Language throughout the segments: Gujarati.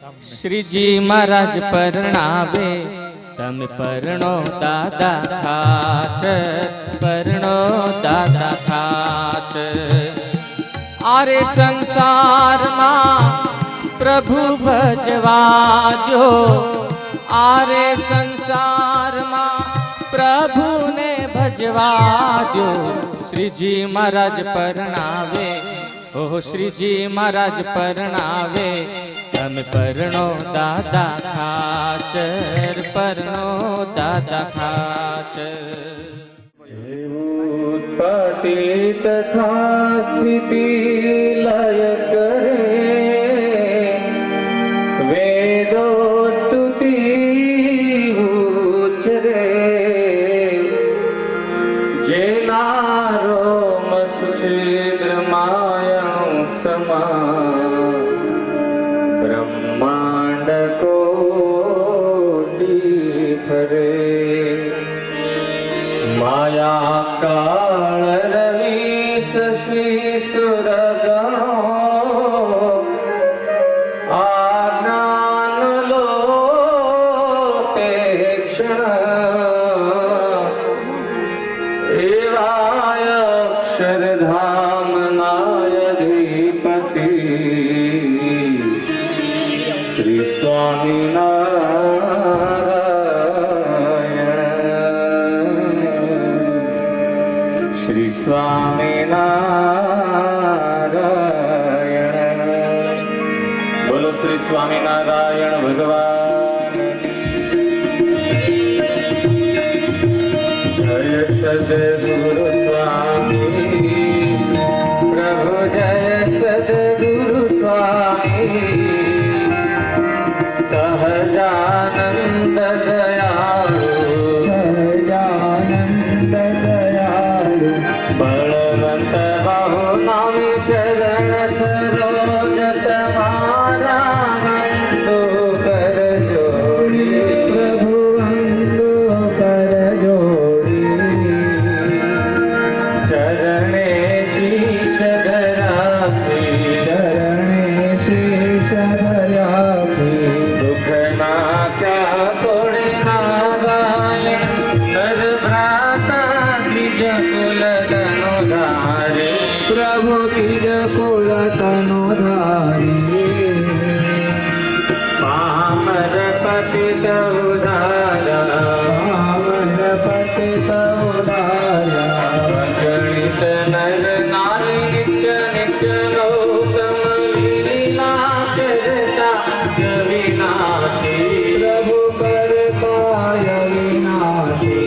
श्रीजी महाराज परणावे तमे परणो दादा खाचर, परणो दादा खाचर। आरे संसार मां प्रभु भजवाजो, आरे संसार मां प्रभु ने भजवाजो। श्रीजी महाराज परणावे, ओ श्रीजी महाराज परणावे तमे परणो दादा खाचर, परणो दादा खाचर। उत्पत्ति तथा स्थिति लय करे, वेदो स्तुति उच्चरे। जेनारो मच्छिद्र मायण समा, ब्रह्मांड कोटि फरे। माया काल रवि शशि सुरगणो, आज्ञान लोटे क्षण। एवाय अक्षरधाम नायधिपति, श्री स्वामी श्री स्वामीनारायण। बोलो श्री स्वामीनारायण भगवान। जय सद्गुरु स्वामी प्रभु, जय सद्गुरु स्वामी। सहजानंद दयालु, सहजानंद दयालु। बलवंत बाहु नामी चरण सरोज तुम्हारा वंदो कर जोड़ी, प्रभु वंदो कर जोड़ी। चरणे शीश धराती, चरणे शीश धराती। दुख ना क्या तोड़े नारायण, नर भ्राता द्विज कुल तनुधारी, प्रभु द्विज कुल तनुधारी। पामर पतित उद्धारा, पामर पतित उद्धारा। गणित नर नारी नित्य नित्य लोकम लीला करता विनाशी, प्रभु करताय विनाशी।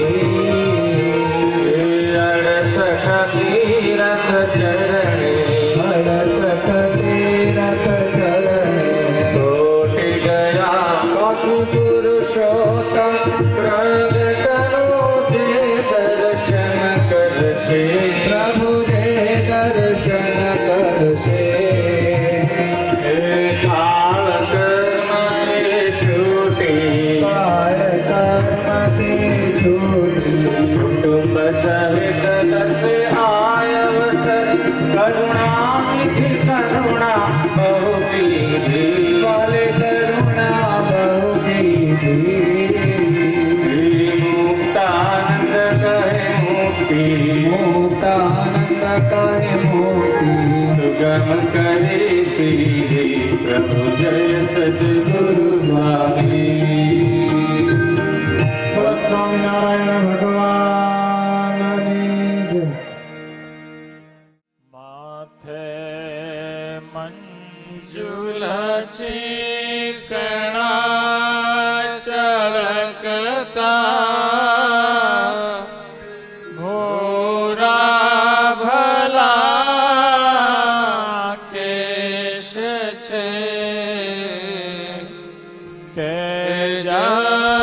अड़सठ तीरथ चरणे, अड़सठ तीरथ चरणे। कोटि गया पशु पुरुषोत्तम, प्रगटनो जे दर्शन करसे, प्रभु जे दर्शन करसे। काल कर्म के छूटी, काल कर्म के छूटी। कुटुंब सहित दस आयवसर, करुणा निधि करुणा बहु कीधी, वाले करुणा बहु कीधी। मुक्तानंद कहे मुक्ति, मुक्तानंद कहे मुक्ति। सुगम करे सीधी, प्रभु जय सद्गुरु स्वामी। स्वामीनारायण भगवान की जय। माथे मंजुल चिकना चळकता, भोरा भला केश छे। तेजस्वी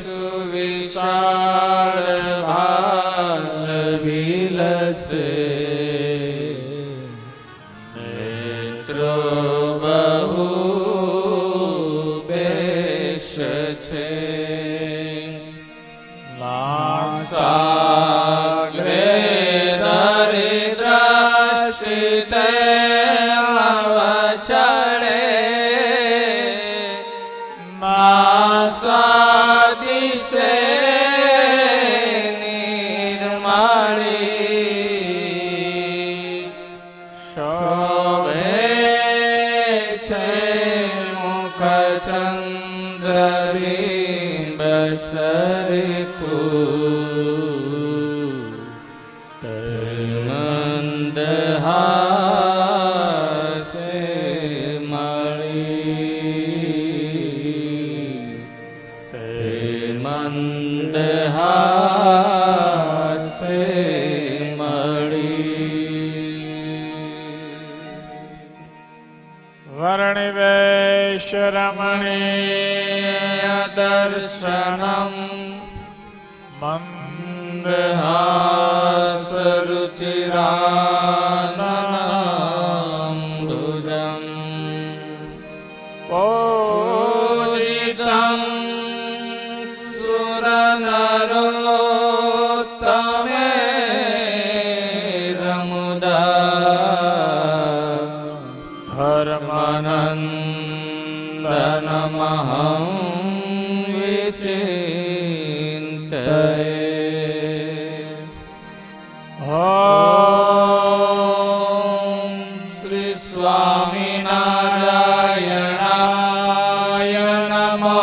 सुविशाल भाल विलसे, नेत्रो છે મુખ ચંદ્ર બિંબ સરખું મંદહાસે મળી મંદહાસે વર્ણિવેશ રમણીય દર્શનમ મંદહાસ રુચિરાનંદુજમ પૂજિતં સુરનરોત્તમે ધર્માનંદનમહં વિચિંતયે. ઓમ શ્રી સ્વામિનારાયણાય નમો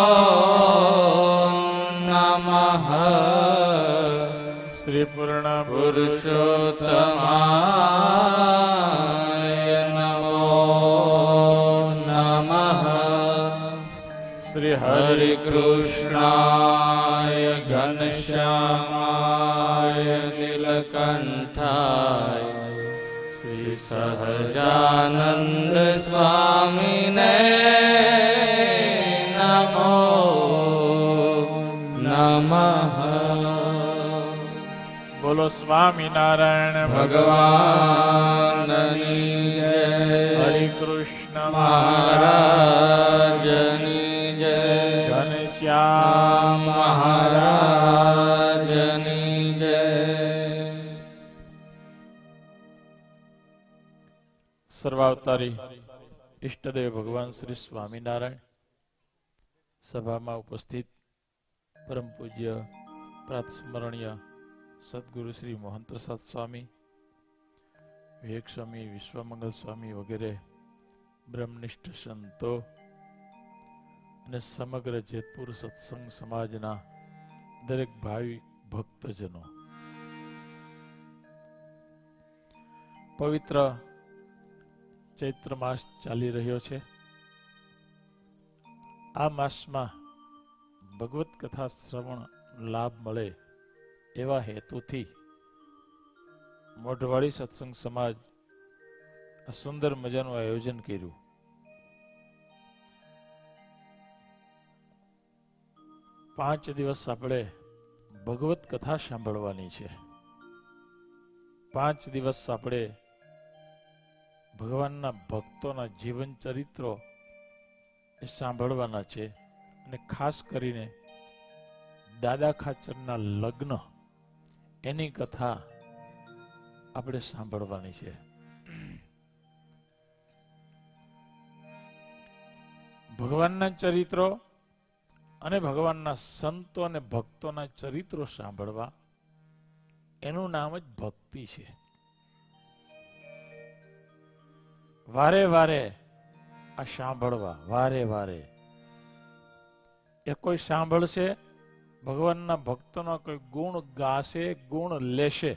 નમઃ. શ્રી પૂર્ણ પુરુષોત્તમાય નમો નમઃ. શ્રી હરિ કૃષ્ણાય ઘનશ્યામાય નીલકંઠાય શ્રી સહજાનંદ સ્વામીને નમો નમઃ. બોલો સ્વામિનારાયણ ભગવાનની જય. હરિ કૃષ્ણ મહારાજની જય. ઘનશ્યામ મહારાજની જય. સર્વાવતારી ઈષ્ટદેવ ભગવાન શ્રી સ્વામિનારાયણ સભામાં ઉપસ્થિત પરમ પૂજ્ય પ્રાતસ્મરણીય સદગુરુ શ્રી મોહન પ્રસાદ સ્વામી, વિવેક સ્વામી, વિશ્વમંગલ સ્વામી વગેરે બ્રહ્મનિષ્ઠ સંતો અને સમગ્ર જેતપુર સત્સંગ સમાજના દરેક ભાવિ ભક્તજનો, પવિત્ર ચૈત્ર માસ ચાલી રહ્યો છે. આ માસમાં ભગવત કથા શ્રવણ લાભ મળે એવા હેતુથી મોઢવાડી સત્સંગ સમાજ આ સુંદર મજાનું આયોજન કર્યું. પાંચ દિવસ આપણે ભગવત કથા સાંભળવાની છે. 5 દિવસ આપણે ભગવાનના ભક્તોના જીવન ચરિત્રો એ સાંભળવાના છે. અને ખાસ કરીને દાદા ખાચરના લગ્ન એની કથા આપણે સાંભળવાની છે. ભગવાનના ચરિત્રો અને ભગવાનના સંતો અને ભક્તોના ચરિત્રો સાંભળવા એનું નામ જ ભક્તિ છે. વારે વારે આ સાંભળવા, વારે વારે એ કોઈ સાંભળશે, ભગવાનના ભક્તોના કોઈ ગુણ ગાશે, ગુણ લેશે,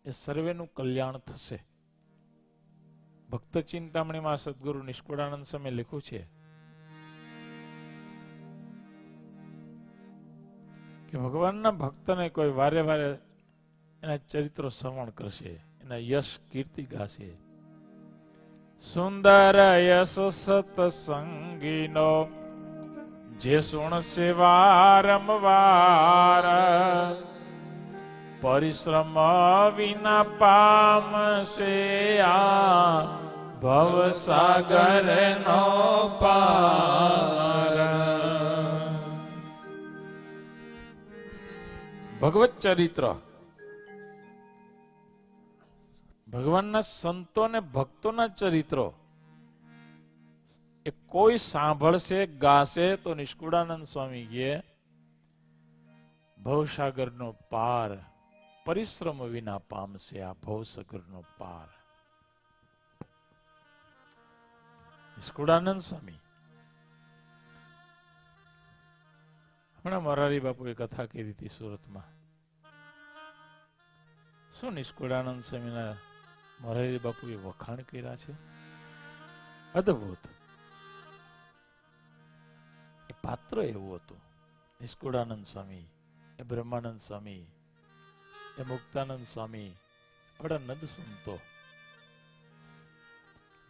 એ સર્વેનું કલ્યાણ થશે. ભક્ત ચિંતામણીમાં સદગુરુ નિષ્કુળાનંદ સ્વામી લખ્યું છે કે ભગવાનના ભક્તને કોઈ વારે વારે એના ચરિત્રો શ્રવણ કરશે, એના યશ કીર્તિ ગાશે. સુંદર યશ સતસંગીનો જે સુણશે વારંવાર, પરિશ્રમ વિના પામશે આ ભવસાગર નો પાર. ભગવત ચરિત્ર, ભગવાનના સંતો અને ભક્તોના ચરિત્રો એ કોઈ સાંભળશે, ગાશે તો નિષ્કુળાનંદ સ્વામી કહે ભવસાગરનો પાર પરિશ્રમ વિના પામશે આ ભવસાગરનો પાર. નિષ્કુળાનંદ સ્વામી. હમણાં મોરારી બાપુએ કથા કરી હતી સુરતમાં. શું નિષ્કુળાનંદ સ્વામીના મોરારી બાપુએ વખાણ કર્યા છે, અદભુત. એ પાત્ર એવું હતું. નિષ્કુળાનંદ સ્વામી, એ બ્રહ્માનંદ સ્વામી, એ મુક્તાનંદ સ્વામી, આપણા નંદ સંતો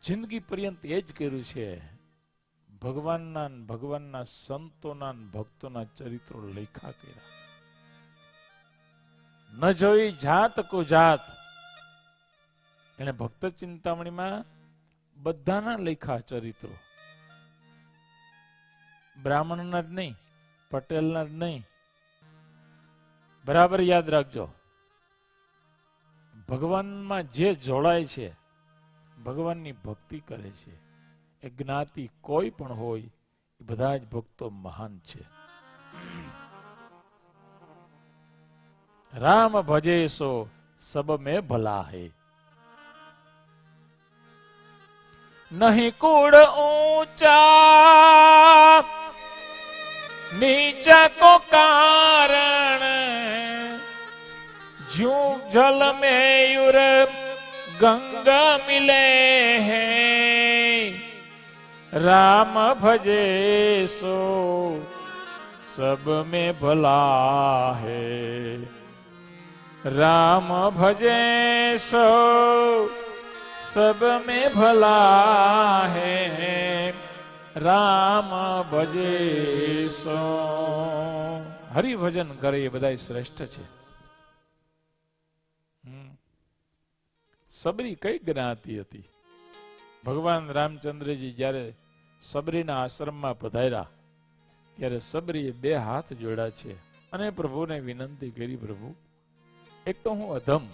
જિંદગી પર્યંત એ જ કર્યું છે. ભગવાનના સંતોના ભક્તોના ચરિત્રો લેખા કર્યા. ન જોઈ જાત કો જાત. એને ભક્ત ચિંતામણીમાં બધાના લેખા ચરિત્રો, બ્રાહ્મણના જ નહીં, પટેલના જ નહીં. બરાબર યાદ રાખજો, ભગવાનમાં જે જોડાય છે, ભગવાનની ભક્તિ કરે છે, એ જ્ઞાતિ કોઈ પણ હોય, એ બધા જ ભક્તો મહાન છે. રામ ભજે સો સબ મેં ભલા હે, નહીં કુળ ઊંચા नीचा को कारण, जूं जल में युर गंगा मिले हैं, राम भजे सो सब में भला है, राम भजे सो सब में भला है, રામ ભજે સો. હરિભજન કરે એ બધા શ્રેષ્ઠ છે. સબરી કઈ જ્ઞાતિ હતી? ભગવાન રામચંદ્રજી જ્યારે સબરીના આશ્રમમાં પધાર્યા ત્યારે સબરીએ બે હાથ જોડ્યા છે અને પ્રભુને વિનંતી કરી, પ્રભુ એક તો હું અધમ,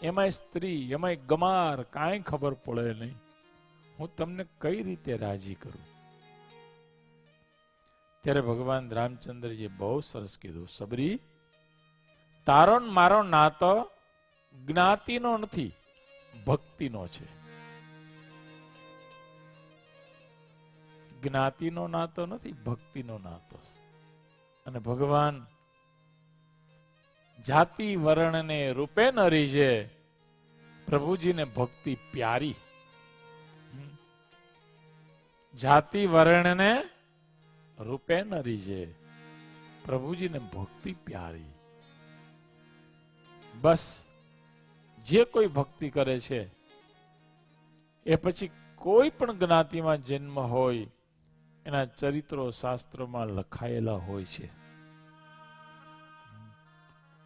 એમાંય સ્ત્રી, એમાંય ગમાર, કાંઈ ખબર પડે નહીં, હું તમને કઈ રીતે રાજી કરું? ત્યારે ભગવાન રામચંદ્રજી બહુ સરસ કીધું, સબરી તારો મારો નાતો જ્ઞાતિનો નથી, ભક્તિનો છે. જ્ઞાતિનો નાતો નથી, ભક્તિનો નાતો. અને ભગવાન જાતિ વર્ણને રૂપે ન રીજે, પ્રભુજીને ભક્તિ પ્યારી. જાતિ વર્ણને રૂપે ન રીજે, પ્રભુજીને ભક્તિ પ્યારી. બસ જે કોઈ ભક્તિ કરે છે એ પછી કોઈ પણ જ્ઞાતિમાં જન્મ હોય, એના ચરિત્રો શાસ્ત્રોમાં લખાયેલા હોય છે.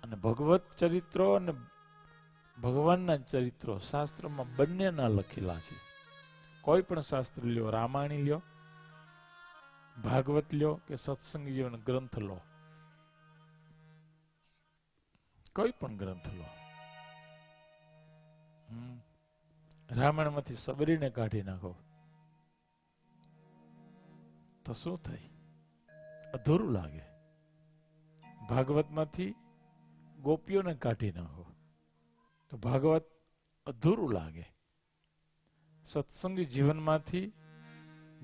અને ભગવત ચરિત્રો અને ભગવાનના ચરિત્રો શાસ્ત્રોમાં બંનેના લખેલા છે. કોઈ પણ શાસ્ત્ર લ્યો, રામાયણ લ્યો, ભાગવત લ્યો કે સત્સંગ જીવન ગ્રંથ લો, કોઈ પણ ગ્રંથ લો. રામાયણમાંથી સબરીને કાઢી નાખો તો શું થાય? અધૂરું લાગે. ભાગવતમાંથી ગોપીઓને કાઢી નાખો તો ભાગવત અધૂરું લાગે. સત્સંગી જીવનમાંથી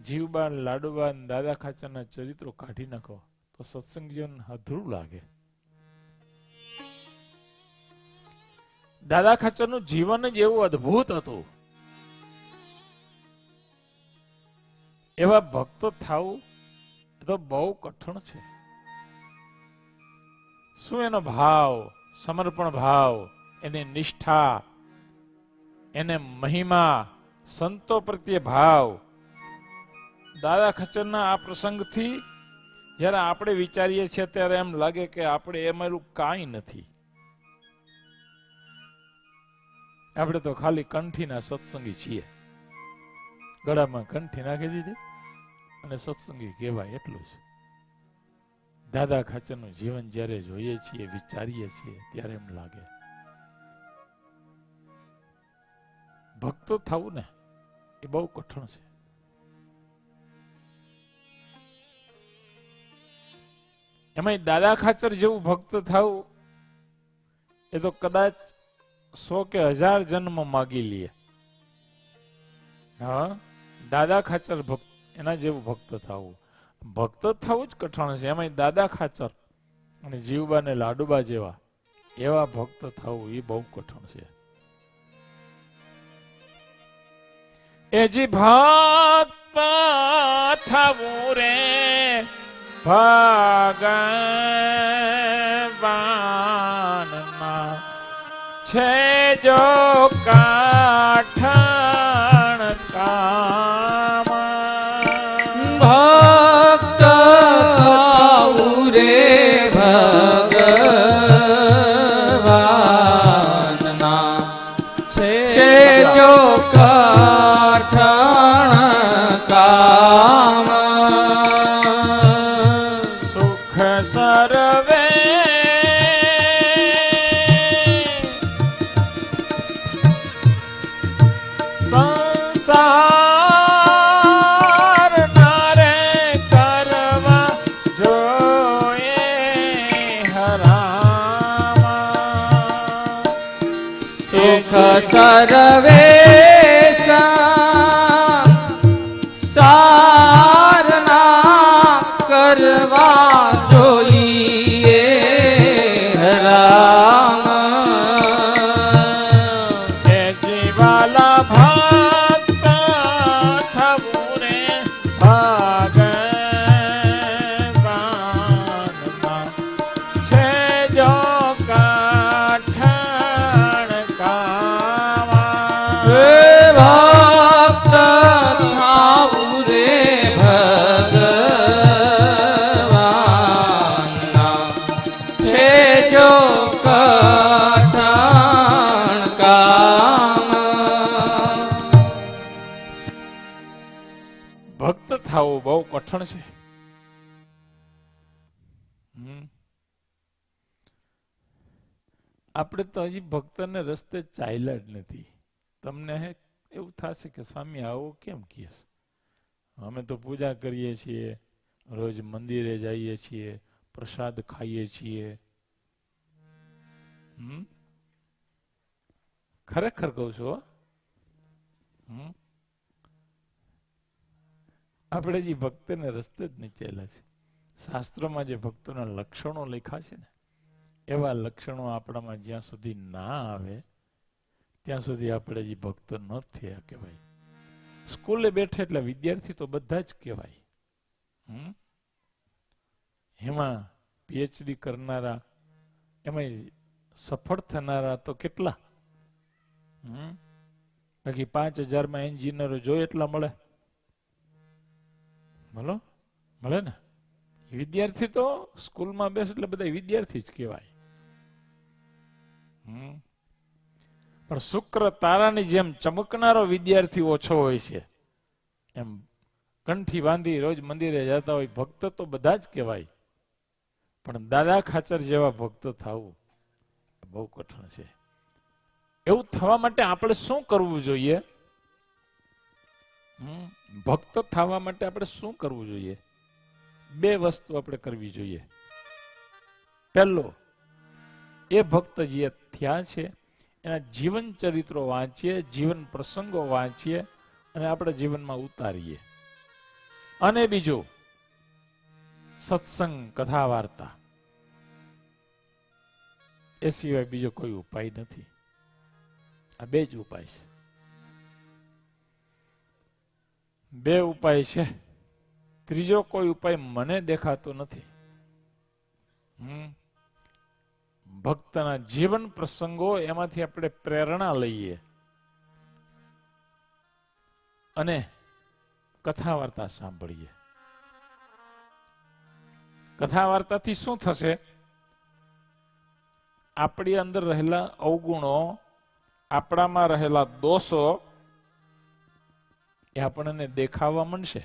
જીવબા, લાડુબા, દાદા ખાચરના ચરિત્રો કાઢી નાખો તો સત્સંગ જીવન અધૂરું લાગે. દાદા ખાચરનું જીવન જ એવું અદ્ભુત હતું. એવા ભક્તો થવું એ તો બહુ કઠણ છે. શું એનો ભાવ, સમર્પણ ભાવ, એની નિષ્ઠા, એને મહિમા, સંતો પ્રત્યે ભાવ. દાદા ખચરના આ પ્રસંગથી જ્યારે આપણે વિચારીએ છીએ ત્યારે એમ લાગે કે આપણે એમાં કાંઈ નથી. આપણે તો ખાલી કંઠીના સત્સંગી છીએ. ગળામાં કંઠી નાખી દીધી અને સત્સંગી કહેવાય એટલું જ. દાદા ખાચરનું જીવન જ્યારે જોઈએ છીએ, વિચારીએ છીએ ત્યારે એમ લાગે ભક્તો થવું ને એ બહુ કઠણ છે. એમાં દાદા ખાચર જેવું ભક્ત થવું એ તો કદાચ 100 કે 1000 જન્મ માગી લે. હા, દાદા ખાચર ભક્ત, એના જેવું ભક્ત થવું. ભક્ત થવું જ કઠણ છે, એમાં દાદા ખાચર અને જીવબા ને લાડુબા જેવા એવા ભક્ત થવું એ બહુ કઠણ છે. એજી ભક્ત થવું રે ભગવાનના છે જો કાઠણ કામ. ભક્ત થવું રે ભગવાનના છે જો કઠણ કામ. સુખ સર્વે સંસાર નારે કરવા જોઈએ હરામા. સુખ સર્વે સારના કરવા જોઈએ રામ. એ જીવાલા ભક્ત થવું રે ભગવાનમાં છે જો કાઠણ કામા. હે ભક્ત થાવું રે ભગવાનના છે જો કઠણ કામ. ભક્ત થવું બહુ કઠણ છે. આપણે તો હજી ભક્તને રસ્તે ચાલ્યા જ નથી. તમને એવું થશે કે સ્વામી આવું કેમ કહે? અમે તો પૂજા કરીએ છીએ, રોજ મંદિરે જઈએ છીએ, પ્રસાદ ખાઈએ છીએ. ખરેખર કહું છું હો. આપણે જે ભક્તને રસ્તે જ નહીં ચાલ્યા છે. શાસ્ત્રોમાં જે ભક્તોના લક્ષણો લખ્યા છે ને, એવા લક્ષણો આપણામાં જ્યાં સુધી ના આવે ત્યાં સુધી આપણે જે ભક્ત ન થયા કહેવાય. સ્કૂલે બેઠે એટલે વિદ્યાર્થી તો બધા જ કહેવાય. એમાં પીએચડી કરનારા, એમાં સફળ થનારા તો કેટલા? બાકી 5000 એન્જિનિયરો જોઈએ એટલા મળે? બોલો, મળે ને? વિદ્યાર્થી તો સ્કૂલમાં બેસે એટલે બધા વિદ્યાર્થી જ કહેવાય. પણ શુક્ર તારાની જેમ ચમકનારો વિદ્યાર્થી ઓછો હોય છે. એમ કંઠી બાંધી રોજ મંદિરે જતા હોય ભક્ત તો બધા જ કહેવાય. પણ દાદા ખાચર જેવા ભક્ત થવું બહુ કઠણ છે. એવું થવા માટે આપણે શું કરવું જોઈએ? ભક્ત થવા માટે આપણે શું કરવું જોઈએ? 2 વસ્તુ આપણે કરવી જોઈએ. પહેલો, એ ભક્ત જે થયા છે એના જીવન ચરિત્રો વાંચીએ, જીવન પ્રસંગો વાંચીએ અને આપણા જીવનમાં ઉતારીએ. અને બીજું, સત્સંગ, કથા વાર્તા. એ સિવાય બીજો કોઈ ઉપાય નથી. આ 2 જ ઉપાય છે. 2 ઉપાય છે. ત્રીજો કોઈ ઉપાય મને દેખાતો નથી. ભક્તના જીવન પ્રસંગો, એમાંથી આપણે પ્રેરણા લઈએ અને કથા વાર્તા સાંભળીએ. કથા વાર્તાથી શું થશે? આપણી અંદર રહેલા અવગુણો, આપણામાં રહેલા દોષો એ આપણને દેખાવા માંડશે.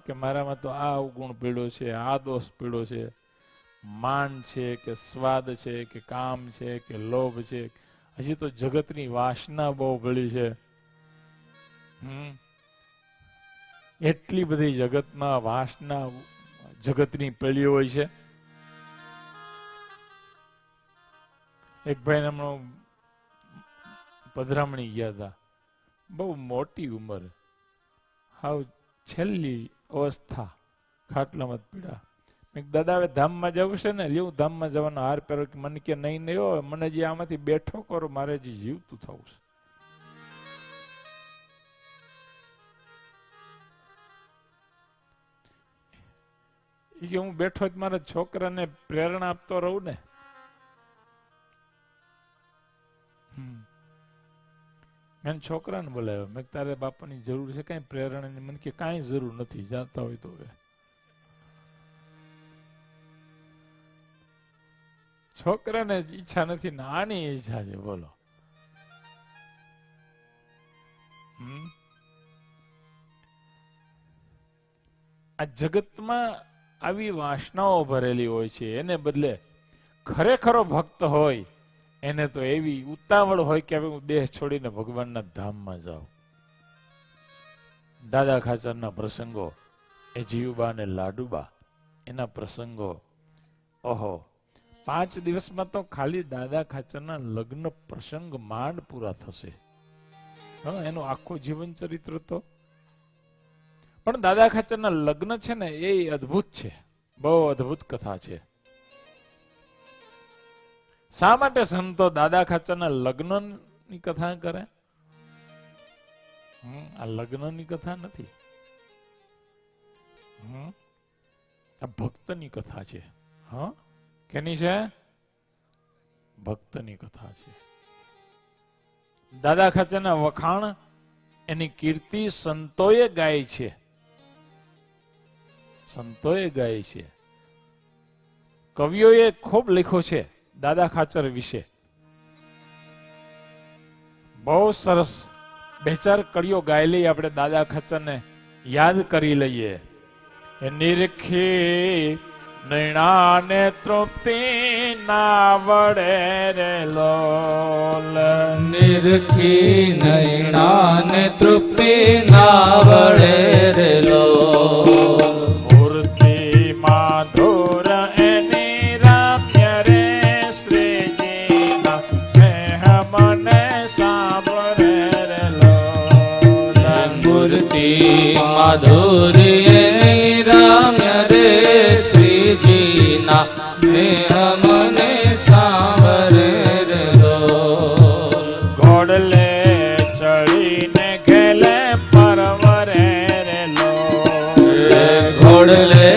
કે મારામાં તો આ અવગુણ પીડ્યો છે, આ દોષ પીડ્યો છે, માન છે કે સ્વાદ છે કે કામ છે કે લોભ છે. હજી તો જગતની વાસના બહુ ભળી છે. એટલી બધી જગતમાં વાસના જગતની પેલી હોય છે. એક ભાઈ હમણાં પધરામણી ગયા હતા, બહુ મોટી ઉંમર, હાવ છેલ્લી અવસ્થા ખાટલામાં જ પીડા. મેં કીધું, દાદા હવે ધામમાં જવું છે ને, લેવું ધામમાં જવાનો હાર પહેરો. કે મને કે નહીં નહીં હો, મને જે આમાંથી બેઠો કરો, મારે જે જીવતું થવું છે. એ કે હું બેઠો જ મારા છોકરાને પ્રેરણા આપતો રહું ને. મેં છોકરાને બોલાવ્યો. મેં તારે બાપાની જરૂર છે કઈ પ્રેરણાની? મને કે કાંઈ જરૂર નથી, જાતા હોય તો હવે. છોકરાને ઈચ્છા નથી ને આની ઈચ્છા છે, બોલો. આ જગતમાં આવી વાસનાઓ ભરેલી હોય છે. એને બદલે ખરેખરો ભક્ત હોય એને તો એવી ઉતાવળ હોય કે હવે હું દેહ છોડીને ભગવાનના ધામમાં જાઉં. દાદા ખાચરના પ્રસંગો, એ જીવબા અને લાડુબા, એના પ્રસંગો, ઓહો, 5 દિવસમાં તો ખાલી દાદા ખાચરના લગ્ન પ્રસંગ માંડ પૂરા થશે. એનું આખું જીવન ચરિત્ર તો. પણ દાદા ખાચરના લગ્ન છે ને એ અદ્ભુત છે, બહુ અદ્ભુત કથા છે. શા માટે સંતો દાદા ખાચરના લગ્નની કથા કરે? આ લગ્નની કથા નથી, આ ભક્તની કથા છે. કેની છે? ભક્તની કથા છે. દાદા ખાચરના વખાણ, એની કીર્તિ સંતોએ ગાય છે. સંતોએ ગાય છે. કવિઓએ ખૂબ લખ્યું છે દાદા ખાચર વિશે. બહુ સરસ 2-4 કડીઓ ગાઈ લઈએ, આપણે દાદા ખાચરને યાદ કરી લઈએ. નિરખી નૈણાને તૃપ્તિ ના વડે રે લોલ. નિરખી નૈણાને તૃપ્તિ ના વડે રે લોલ. મૂર્તિ માધુર એની રમ્ય રે શ્રીજીના સ્નેહ મને સાંભળે રે લોલ. મૂર્તિ માધુરી એની રમ્ય રે શ્રીજીના સ્નેહ મને સાંભળે રે લોલ. ઘોડલે ચડીને ઘેલે પરવરે રે લોલ. ઘોડલે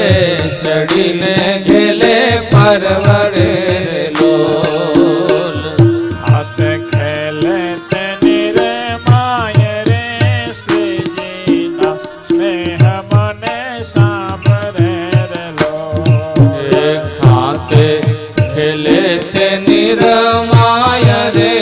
ચડીને ઘેલે પરવરે રે લોલ. હાથ ખેલે તેની રે માય રે શ્રીજીના સ્નેહ મને સાંભળે રે લોલ. ખાતે ખેલે તેની રમાય રે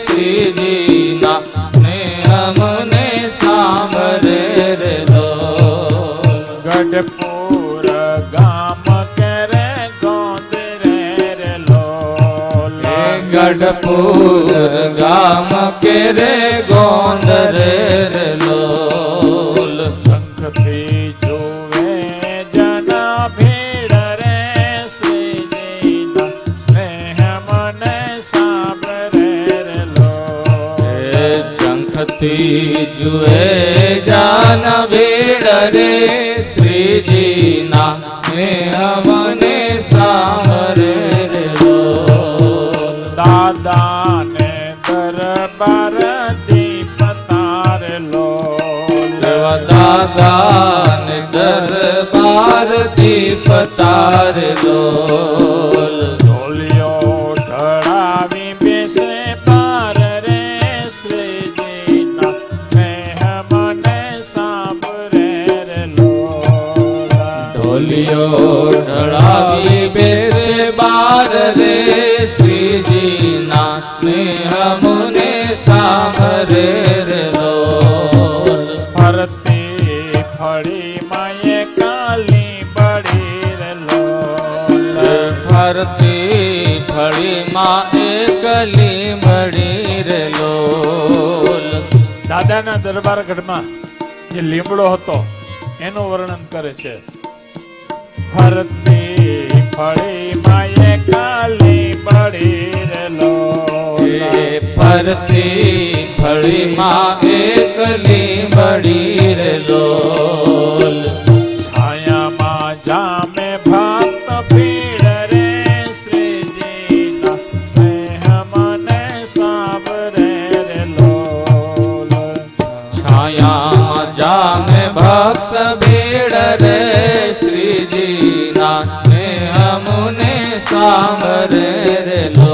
શ્રીજીના સ્નેહ મને સાંભળે રે લોલ. ગઢપુર ગામ કેરે ગોંદરે રે લોલ. ગઢપુર ગામ કેરે ગોંદરે રે લોલ. શંખથી જુએ જના ભીડ રે શ્રીજીના સ્નેહ મને સાંભળે રે લોલ. શંખથી જુએ જાન ભીડ રે શ્રીજીના સ્નેહ મને સાંભળે રે લોલ. દાદાને દરબાર દીપતાર લોલ. દાદાને દરબાર દીપતાર લોલ. ઢોલિયો ઢળાવી બેસે પાર રે શ્રીજીના સ્નેહ મને સાંભળે રે લોલ. ઢોલિયો ઢળાવી બેસે બાર રે શ્રીજીના સ્નેહ મને સાંભળે રે લોલ. ફરતી ફળી માયે કાલી બળી રે લોલ. ફરતી ફળીમાં એકલી મળી રે લોલ. દાદાના દરબાર ગઢમાં જે લીમડો હતો એનું વર્ણન કરે છે. ફરતી ફળી માયે કાલી બળી રે લોલ. હરતી ફળીમાં એકલી મળી રે લોલ. છાયામાં જામે ભક્ત ભીડ રે શ્રીજીના સ્નેહ મને સાવરે રે લોલ. છાયામાં જામે ભક્ત ભીડ રે શ્રીજીના સ્નેહ મુને સાંભરે રે લોલ.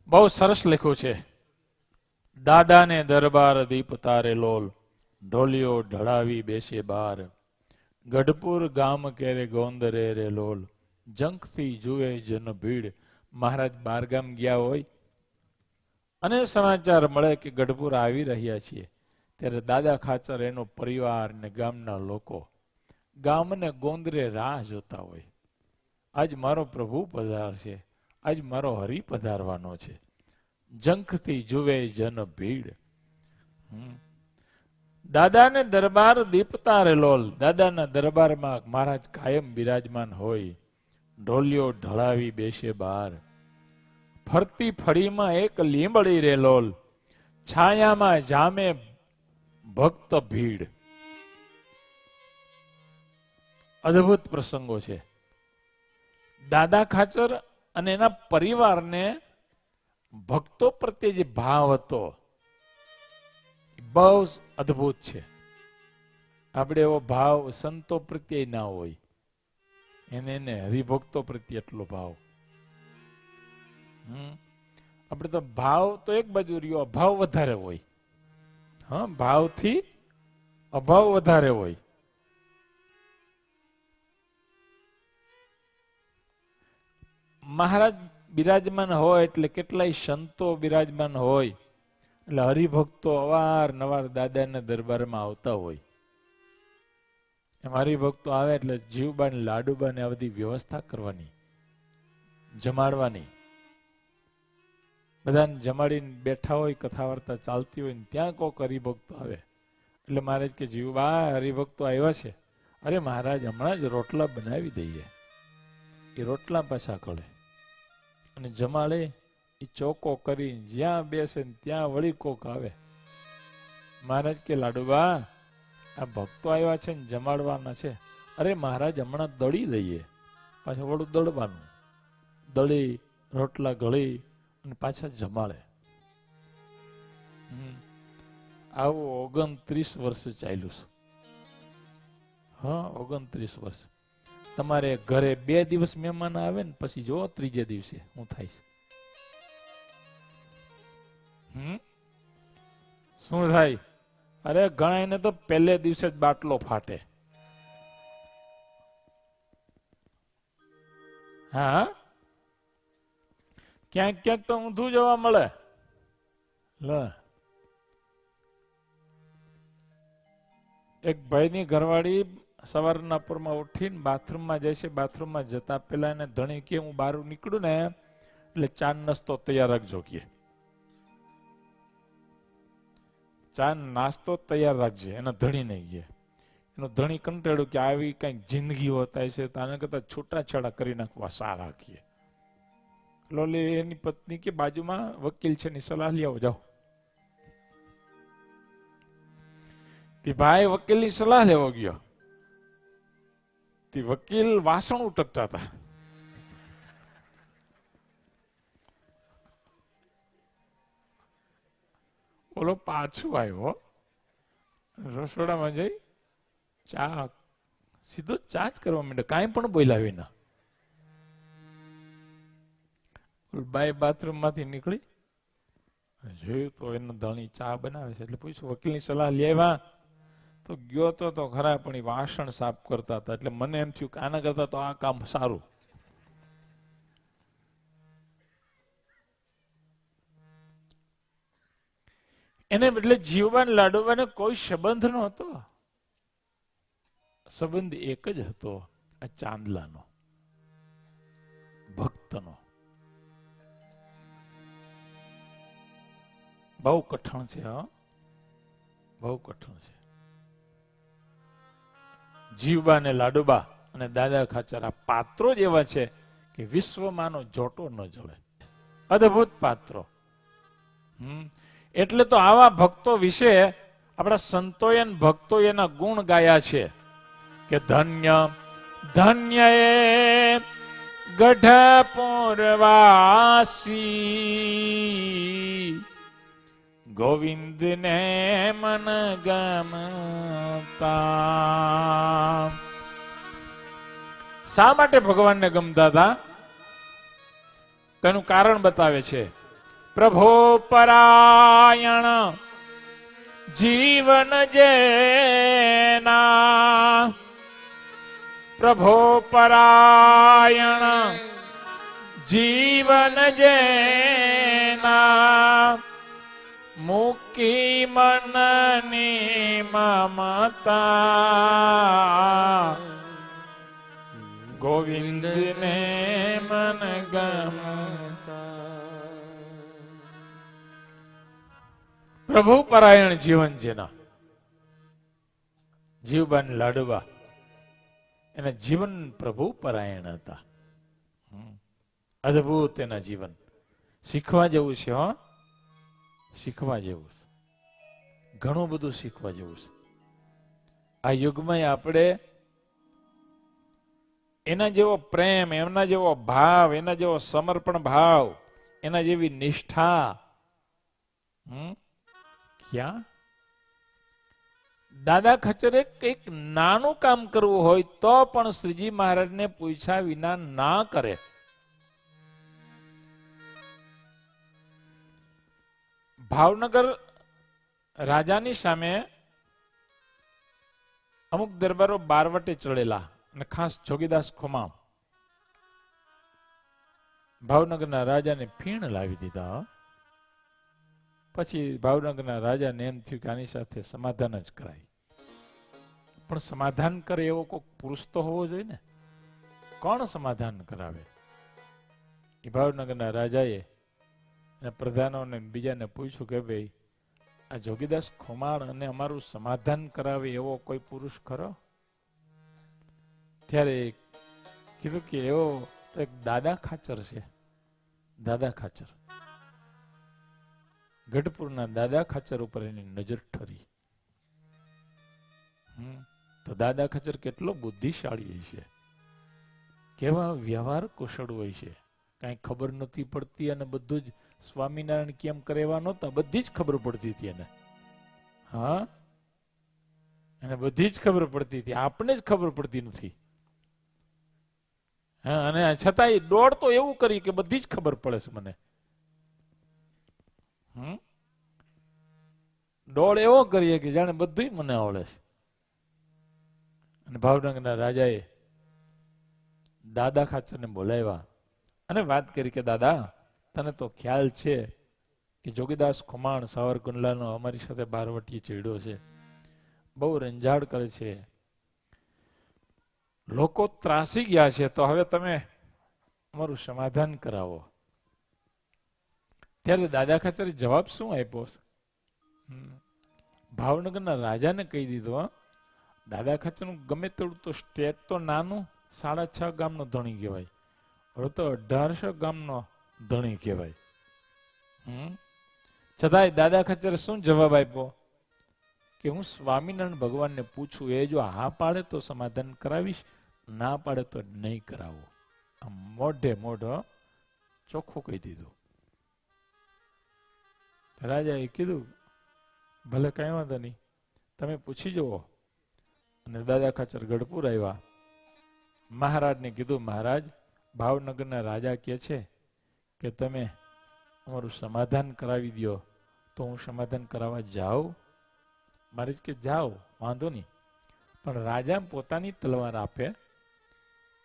બહુ સરસ લખ્યું છે. દાદાને દરબાર દીપ તારે લોલ, ઢોલિયો ઢળાવી બેસે બાર. ગઢપુર ગામ કેરે ગોંદરે રે લોલ, જંકથી જુએ જન ભીડ. મહારાજ બારગામ ગયા હોય અને સમાચાર મળે કે ગઢપુર આવી રહ્યા છીએ, ત્યારે દાદા ખાચર એનો પરિવાર ને ગામના લોકો ગામને ગોંદરે રાહ જોતા હોય. આજ મારો પ્રભુ પધારશે, આજ મારો હરિ પધારવાનો છે. જંખથી જુએ જન ભીડ. દાદાને દરબાર દીપતા રે લોલ, દાદાના દરબારમાં મહારાજ કાયમ બિરાજમાન હોય. ઢોલિયો ઢળાવી બેસે બાર. ફરતી ફળીમાં એક લીંબડી રે લોલ, છાયામાં જામે ભક્ત ભીડ. અદ્ભુત પ્રસંગો છે. દાદા ખાચર અને એના પરિવારને ભક્તો પ્રત્યે જે ભાવ હતો બહુ અદ્ભુત છે. આપણે એવો ભાવ સંતો પ્રત્યે ના હોય, એને હરિભક્તો પ્રત્યે એટલો ભાવ. આપણે તો ભાવ તો એક બાજુ રહ્યો, અભાવ વધારે હોય. હા, ભાવથી અભાવ વધારે હોય. મહારાજ બિરાજમાન હોય એટલે કેટલાય સંતો બિરાજમાન હોય એટલે હરિભક્તો અવારનવાર દાદાના દરબારમાં આવતા હોય. એમ હરિભક્તો આવે એટલે જીવબા ને લાડુબા ને આ બધી વ્યવસ્થા કરવાની, જમાડવાની. બધાને જમાડીને બેઠા હોય, કથા વાર્તા ચાલતી હોય ને ત્યાં કોક હરિભક્તો આવે એટલે મહારાજ કે જીવબા હરિભક્તો આવ્યા છે. અરે મહારાજ હમણાં જ રોટલા બનાવી દઈએ. એ રોટલા પાછા કળે અને જમાડે. એ ચોકો કરી જ્યાં બેસે ત્યાં વળી કોક આવે. મહારાજ કે લાડુબા આ ભક્તો આવ્યા છે ને જમાડવાના છે. અરે મહારાજ હમણાં દળી દઈએ. પાછું વળું દળવાનું, દળી રોટલા ગળી અને પાછા જમાડે. આવું 29 વર્ષ ચાલ્યું છે. હા, 29 વર્ષ. તમારે ઘરે 2 દિવસ મહેમાન આવે ને પછી જો ત્રીજે દિવસે હું થાય છે. શું થાય? અરે ઘણા એને તો પહેલે દિવસે જ બાટલો ફાટે. હા, ક્યાંક ક્યાંક તો ઊંધું જોવા મળે. એક ભાઈની ઘરવાળી સવારના પરમાં ઉઠીને બાથરૂમમાં જાય છે. બાથરૂમમાં જતા પેલા એને ધણી કે હું બહાર નીકળું ને એટલે ચા નાસ્તો તૈયાર રાખજો કે. ચા નાસ્તો તૈયાર રાખજે એના ધણી ને કે. એનો ધણી કંટાળ્યો કે આવી કઈક જિંદગી હોતા છે તો આને કરતા છૂટાછેડા કરી નાખવા સારા કીએ. લોલી એની પત્ની કે બાજુમાં વકીલ છે ની સલાહ લઈ આવો જાઓ. તે ભાઈ વકીલની સલાહ લેવો ગયો. તે વકીલ વાસણ ઉટકતા હતા. ઓલો પાછું આવ્યો, રસોડામાં જઈ ચા સીધો ચા જ કરવા માંડ્યો, કાંઈ પણ બોલાવી ના. બાઈ બાથરૂમ માંથી નીકળી જોયું તો એનો ધણી ચા બનાવે છે એટલે પૂછ્યું વકીલની સલાહ લેવા. તો ગયો તો ખરા પણ એ વાસણ સાફ કરતા હતા એટલે મને એમ થયું કે આના કરતા તો આ કામ સારું. એને એટલે જીવબાન લાડુબાને કોઈ સંબંધ નહોતો. સંબંધ એક જ હતો, આ ચાંદલાનો, ભક્તનો. બહુ કઠણ છે. હા, બહુ કઠણ છે. જીવબા ને લાડુબા અને દાદા ખાચર આ પાત્રો જ એવા છે કે વિશ્વમાંનો જોટો ન જળે. અદ્ભુત પાત્રો. એટલે તો આવા ભક્તો વિશે આપણા સંતોએ અને ભક્તોએ એના ગુણ ગાયા છે કે ધન્ય ધન્ય એ ગઢપુરવાસી ગોવિંદ ને મન ગમતા. શા માટે ભગવાનને ગમતા હતા તેનું કારણ બતાવે છે. પ્રભો પરાયણ જીવન જેના, પ્રભો પરાયણ જીવન જેના, મૂકી મનની મમતા, ગોવિંદ ને મન ગમતા. પ્રભુ પરાયણ જીવન જેના, જીવબાન લાડુબા એના જીવન પ્રભુ પરાયણ હતા. અદ્ભુત એના જીવન, શીખવા જેવું છે. હો, શીખવા જેવું છે, ઘણું બધું શીખવા જેવું છે. આ યુગમાં આપણે એના જેવો પ્રેમ, એના જેવો ભાવ, એના જેવો સમર્પણ ભાવ, એના જેવી નિષ્ઠા ક્યાં? દાદા ખચરે કંઈક નાનું કામ કરવું હોય તો પણ શ્રીજી મહારાજને પૂછ્યા વિના ના કરે. ભાવનગર રાજાની સામે અમુક દરબારો બારવટે ચડેલા અને ખાસ જોગીદાસ ખુમાણ ભાવનગરના રાજાને ફીણ લાવી દીધા. પછી ભાવનગરના રાજાને એમ થયું કે આની સાથે સમાધાન જ કરાય. પણ સમાધાન કરે એવો કોઈ પુરુષ તો હોવો જોઈએ ને. કોણ સમાધાન કરાવે? એ ભાવનગરના રાજાએ અને પ્રધાનોને બીજાને પૂછ્યું કે ભાઈ આ જોગીદાસ ખુમાણ અને અમારું સમાધાન કરાવે એવો કોઈ પુરુષ ખરો? ત્યારે કીધું કે એવો તો એક દાદા ખાચર છે. દાદા ખાચર, ગઢપુરના દાદા ખાચર ઉપર એની નજર ઠરી. તો દાદા ખાચર કેટલો બુદ્ધિશાળી છે, કેવા વ્યવહાર કુશળ હોય છે. કઈ ખબર નથી પડતી અને બધું જ સ્વામિનારાયણ કેમ કરેવા નહોતા, બધી જ ખબર પડતી હતી એને. હા, એને બધી જ ખબર પડતી હતી, આપણે જ ખબર પડતી નથી. હા, અને છતાંય દોડ તો એવું કરી કે બધી જ ખબર પડે છે મને. દોડ એવો કરીએ કે જાણે બધું મને આવડે છે. અને ભાવનગરના રાજાએ દાદા ખાચરને બોલાવ્યા અને વાત કરી કે દાદા, તને તો ખ્યાલ છે કે જોગીદાસ ખુમાણ સાવરકુંડલાનો અમારી સાથે બારવટીએ ચડ્યો છે, બહુ રંજાડ કરે છે, લોકો ત્રાસી ગયા છે, તો હવે તમે અમારું સમાધાન કરાવો. ત્યારે દાદા ખાચરે જવાબ શું આપ્યો? ભાવનગરના રાજાને કહી દીધું. દાદા ખાચરનું ગમે તેટલું તો સ્ટેટ તો નાનું, 6.5 ગામનો ધણી કહેવાય, હવે તો 1800 ગામનો ધણી કહેવાય. છતાંય દાદા ખાચરે શું જવાબ આપ્યો કે હું સ્વામિનારાયણ ભગવાનને પૂછું, એ જો હા પાડે તો સમાધાન કરાવીશ, ના પાડે તો નહીં કરાવો. આ મોઢે મોઢો ચોખ્ખું કહી દીધું. રાજાએ કીધું ભલે કઈ વાંધો નહીં, તમે પૂછી જુઓ. અને દાદા ખાચર ગઢપુર આવ્યા. મહારાજને કીધું, મહારાજ, ભાવનગરના રાજા કહે છે કે તમે અમારું સમાધાન કરાવી દો, તો હું સમાધાન કરાવવા જાઉં? મહારાજ કે જાઓ, વાંધો નહીં, પણ રાજા પોતાની તલવાર આપે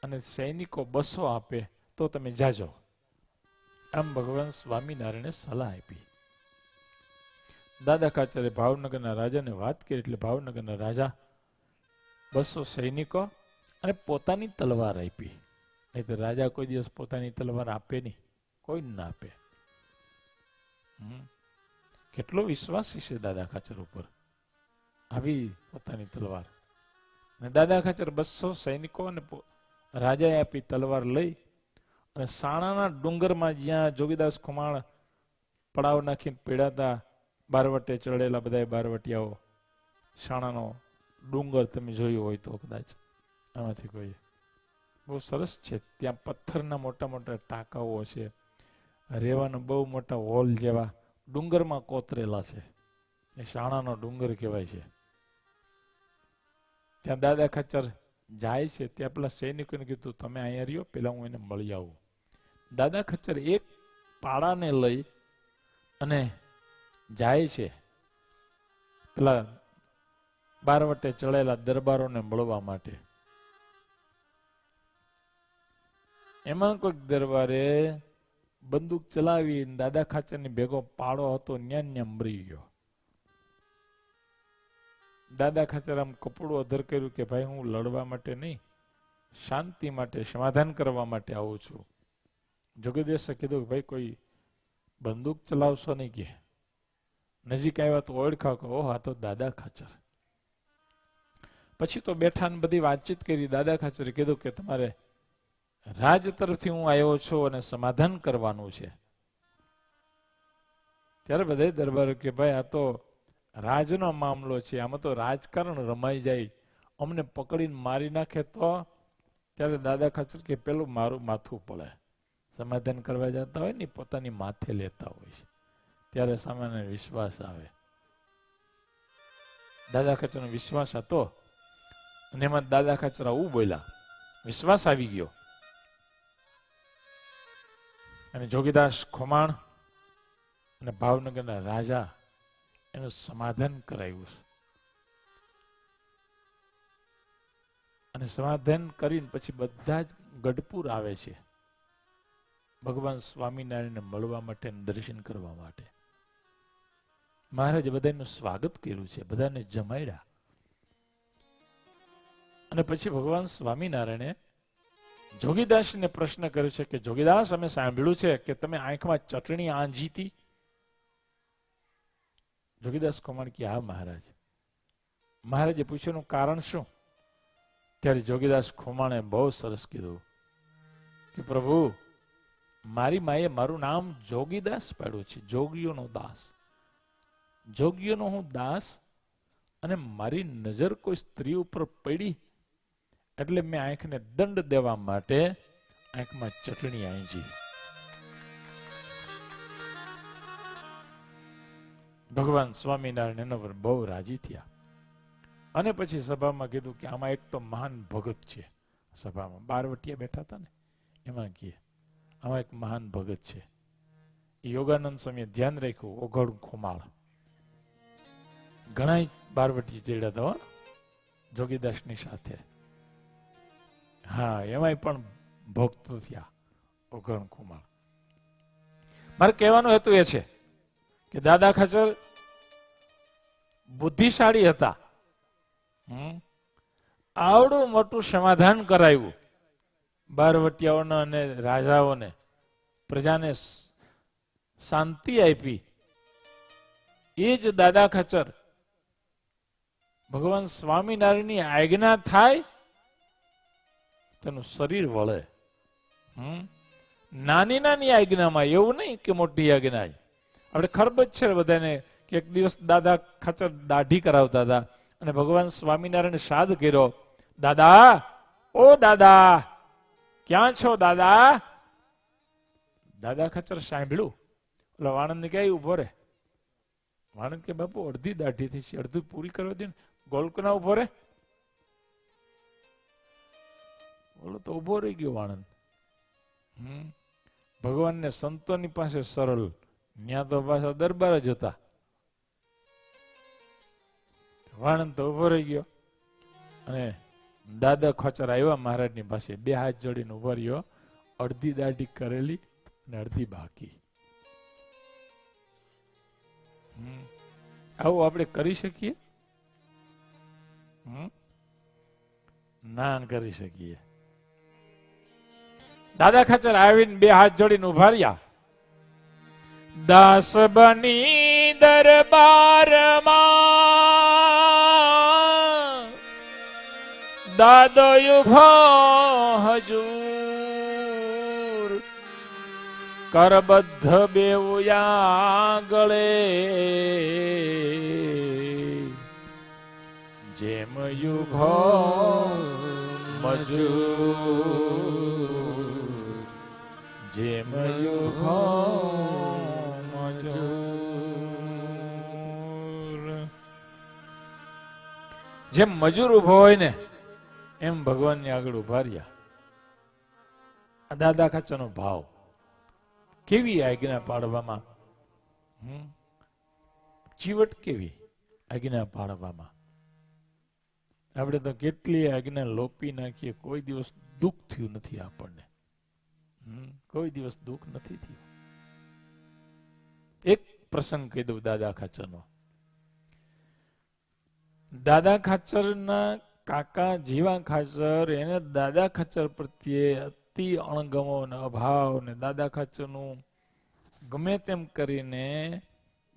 અને સૈનિકો 200 આપે તો તમે જાજો. આમ ભગવાન સ્વામિનારાયણે સલાહ આપી. દાદા ખાચરે ભાવનગરના રાજાને વાત કરી એટલે ભાવનગરના રાજા 200 સૈનિકો અને પોતાની તલવાર આપી. નહીં તો રાજા કોઈ દિવસ પોતાની તલવાર આપે નહીં, કોઈ ના આપે. કેટલો વિશ્વાસ છે દાદા ખાચર ઉપર, આવી પોતાની તલવાર. અને દાદા ખાચર 200 સૈનિકો અને રાજાએ આપી તલવાર લઈ અને સાણાના ડુંગરમાં જ્યાં જોગીદાસ ખુમાણ પડાવ નાખીને પીડાતા, બારવટે ચડેલા બધા બારવટિયાઓ, સાણાનો ડુંગર તમે જોયું હોય તો કદાચ આમાંથી કોઈ, બહુ સરસ છે. ત્યાં પથ્થરના મોટા મોટા ટાંકાઓ છે, રહેવાના બહુ મોટા હોલ જેવા ડુંગરમાં કોતરેલા છે. એ શાણાનો ડુંગર કહેવાય છે. ત્યાં દાદા ખાચર જાય છે. ત્યાં પેલા સૈનિકોને કીધું તમે અહીંયા રહ્યો, પેલા હું એને મળી આવું. દાદા ખાચર એક પાડાને લઈ અને જાય છે પેલા બારવટે ચડેલા દરબારોને મળવા માટે. એમાં કોઈક દરબારે બંદૂક ચલાવી દાદા ખાચરની ભેગો પાડો હતો, ન્યા મરી ગયો. દાદા ખાચર આમ કપડું અધર કર્યું કે ભાઈ હું લડવા માટે નહીં, શાંતિ માટે, સમાધાન કરવા માટે આવું છું. જોગીદાસે કીધું ભાઈ કોઈ બંદૂક ચલાવશો નહીં કે. નજીક આવ્યા તો ઓળખા કહો, ઓહ આ તો દાદા ખાચર. પછી તો બેઠા ને બધી વાતચીત કરી. દાદા ખાચરે કીધું કે તમારે રાજ તરફથી હું આવ્યો છું અને સમાધાન કરવાનું છે. ત્યારે બધા દરબારો કે ભાઈ આ તો રાજનો મામલો છે, આમાં તો રાજકારણ રમાઈ જાય, અમને પકડીને મારી નાખે તો. ત્યારે દાદા ખાચર કે પેલું મારું માથું પડે. સમાધાન કરવા જતા હોય ને પોતાની માથે લેતા હોય છે, ત્યારે સામાન્ય વિશ્વાસ આવે. દાદા ખાચરનો વિશ્વાસ હતો અને એમાં દાદા ખાચર આવું બોલ્યા, વિશ્વાસ આવી ગયો. અને જોગીદાસ ખુમાણ અને ભાવનગરના રાજા એનું સમાધાન કરાવ્યું. અને સમાધાન કરીને પછી બધા જ ગઢપુર આવે છે ભગવાન સ્વામિનારાયણને મળવા માટે, દર્શન કરવા માટે. મહારાજે બધાનું સ્વાગત કર્યું છે, બધાને જમાડ્યા. અને પછી ભગવાન સ્વામિનારાયણે જોગીદાસને પ્રશ્ન કર્યો છે કે જોગીદાસ, અમે સાંભળ્યું છે કે તમે આંખમાં ચટણી આંજી હતી. જોગીદાસ ખુમાણ કે હા મહારાજ. મહારાજે પૂછ્યું કારણ શું? ત્યારે જોગીદાસ ખુમાણે બહુ સરસ કીધું કે પ્રભુ, મારી માએ મારું નામ જોગીદાસ પાડ્યું છે, જોગીઓનો દાસ. જોગીઓનો હું દાસ, અને મારી નજર કોઈ સ્ત્રી ઉપર પડી એટલે મેં આંખને દંડ દેવા માટે આંખમાં ચટણી આંજી. ભગવાન સ્વામિનારાયણ એના પર બહુ રાજી થયા. અને પછી સભામાં કીધું કે આમાં એક તો મહાન ભગત છે. સભામાં બારવટિયા બેઠા હતા ને, એમાં કહે આમાં એક મહાન ભગત છે. યોગાનંદ સ્વામીએ ધ્યાન રાખ્યું, ઓઘડ ખુમાળ. ઘણા બારવટી ચડ્યા હતા જોગીદાસની સાથે. હા, એમાંય પણ ભક્ત થયા ઓઘડ ખુમાળ. મારે કહેવાનો હેતુ એ છે કે દાદા ખાચર બુદ્ધિશાળી હતા. આવડું મોટું સમાધાન કરાયું બારવટિયાઓને અને રાજાઓને, પ્રજાને શાંતિ આપી. એ જ દાદા ખાચર ભગવાન સ્વામિનારાયણની આજ્ઞા થાય તેનું શરીર વળે. નાની નાની આજ્ઞામાં, એવું નહીં કે મોટી આજ્ઞા. આપણે ખબર જ છે બધાને કે એક દિવસ દાદા ખાચર દાઢી કરાવતા હતા અને ભગવાન સ્વામિનારાયણ શ્રાદ્ધ કર્યો. દાદા, ઓ દાદા, ક્યાં છો દાદા? દાદા ખાચર સાંભળ્યું. એટલે વાણંદ કે ઉભો રે. વાણંદ કે બાપુ અડધી દાઢી થઈ છે, અડધી પૂરી કરવા દે ને. ગોલકના ઉભો રે. બોલો તો ઉભો રહી ગયો વાણંદ. ભગવાનને સંતોની પાસે સરળ, ત્યાં તો પાછા દરબાર જ હતા. વાણંદ તો ઉભો રહી ગયો. અને દાદા ખાચર આવ્યા મહારાજની પાસે, બે હાથ જોડીને ઉભો રહ્યો. અડધી દાઢી કરેલી અને અડધી બાકી. આવું આપણે કરી શકીએ? ના કરી શકીએ. દાદા ખાચર આવીને બે હાથ જોડીને ઉભા રહ્યા. દાસ બની દરબારમાં દાદો ઉભો હજૂર કરબદ્ધ બેઉયા ગળે જેમ યુભો મજૂર જેમ યુભો મજૂર જેમ મજૂર ઉભો હોય ને એમ ભગવાનની આગળ ઉભા રહ્યા. આ દાદા ખાચરનો ભાવ કેવી આજ્ઞા પાડવામાં, ચીવટ કેવી આજ્ઞા પાડવામાં. આપણે તો કેટલી આજ્ઞા લોપી નાખીએ, કોઈ દિવસ દુઃખ થયું નથી આપણને, કોઈ દિવસ દુઃખ નથી થયું. એક પ્રસંગ કહી દઉં દાદા ખાચરનો. દાદા ખાચરના કાકા જીવા ખાચર, એને દાદા ખાચર પ્રત્યે અતિ અણગમો ને અભાવ ને દાદા ખાચરનું ગમે તેમ કરીને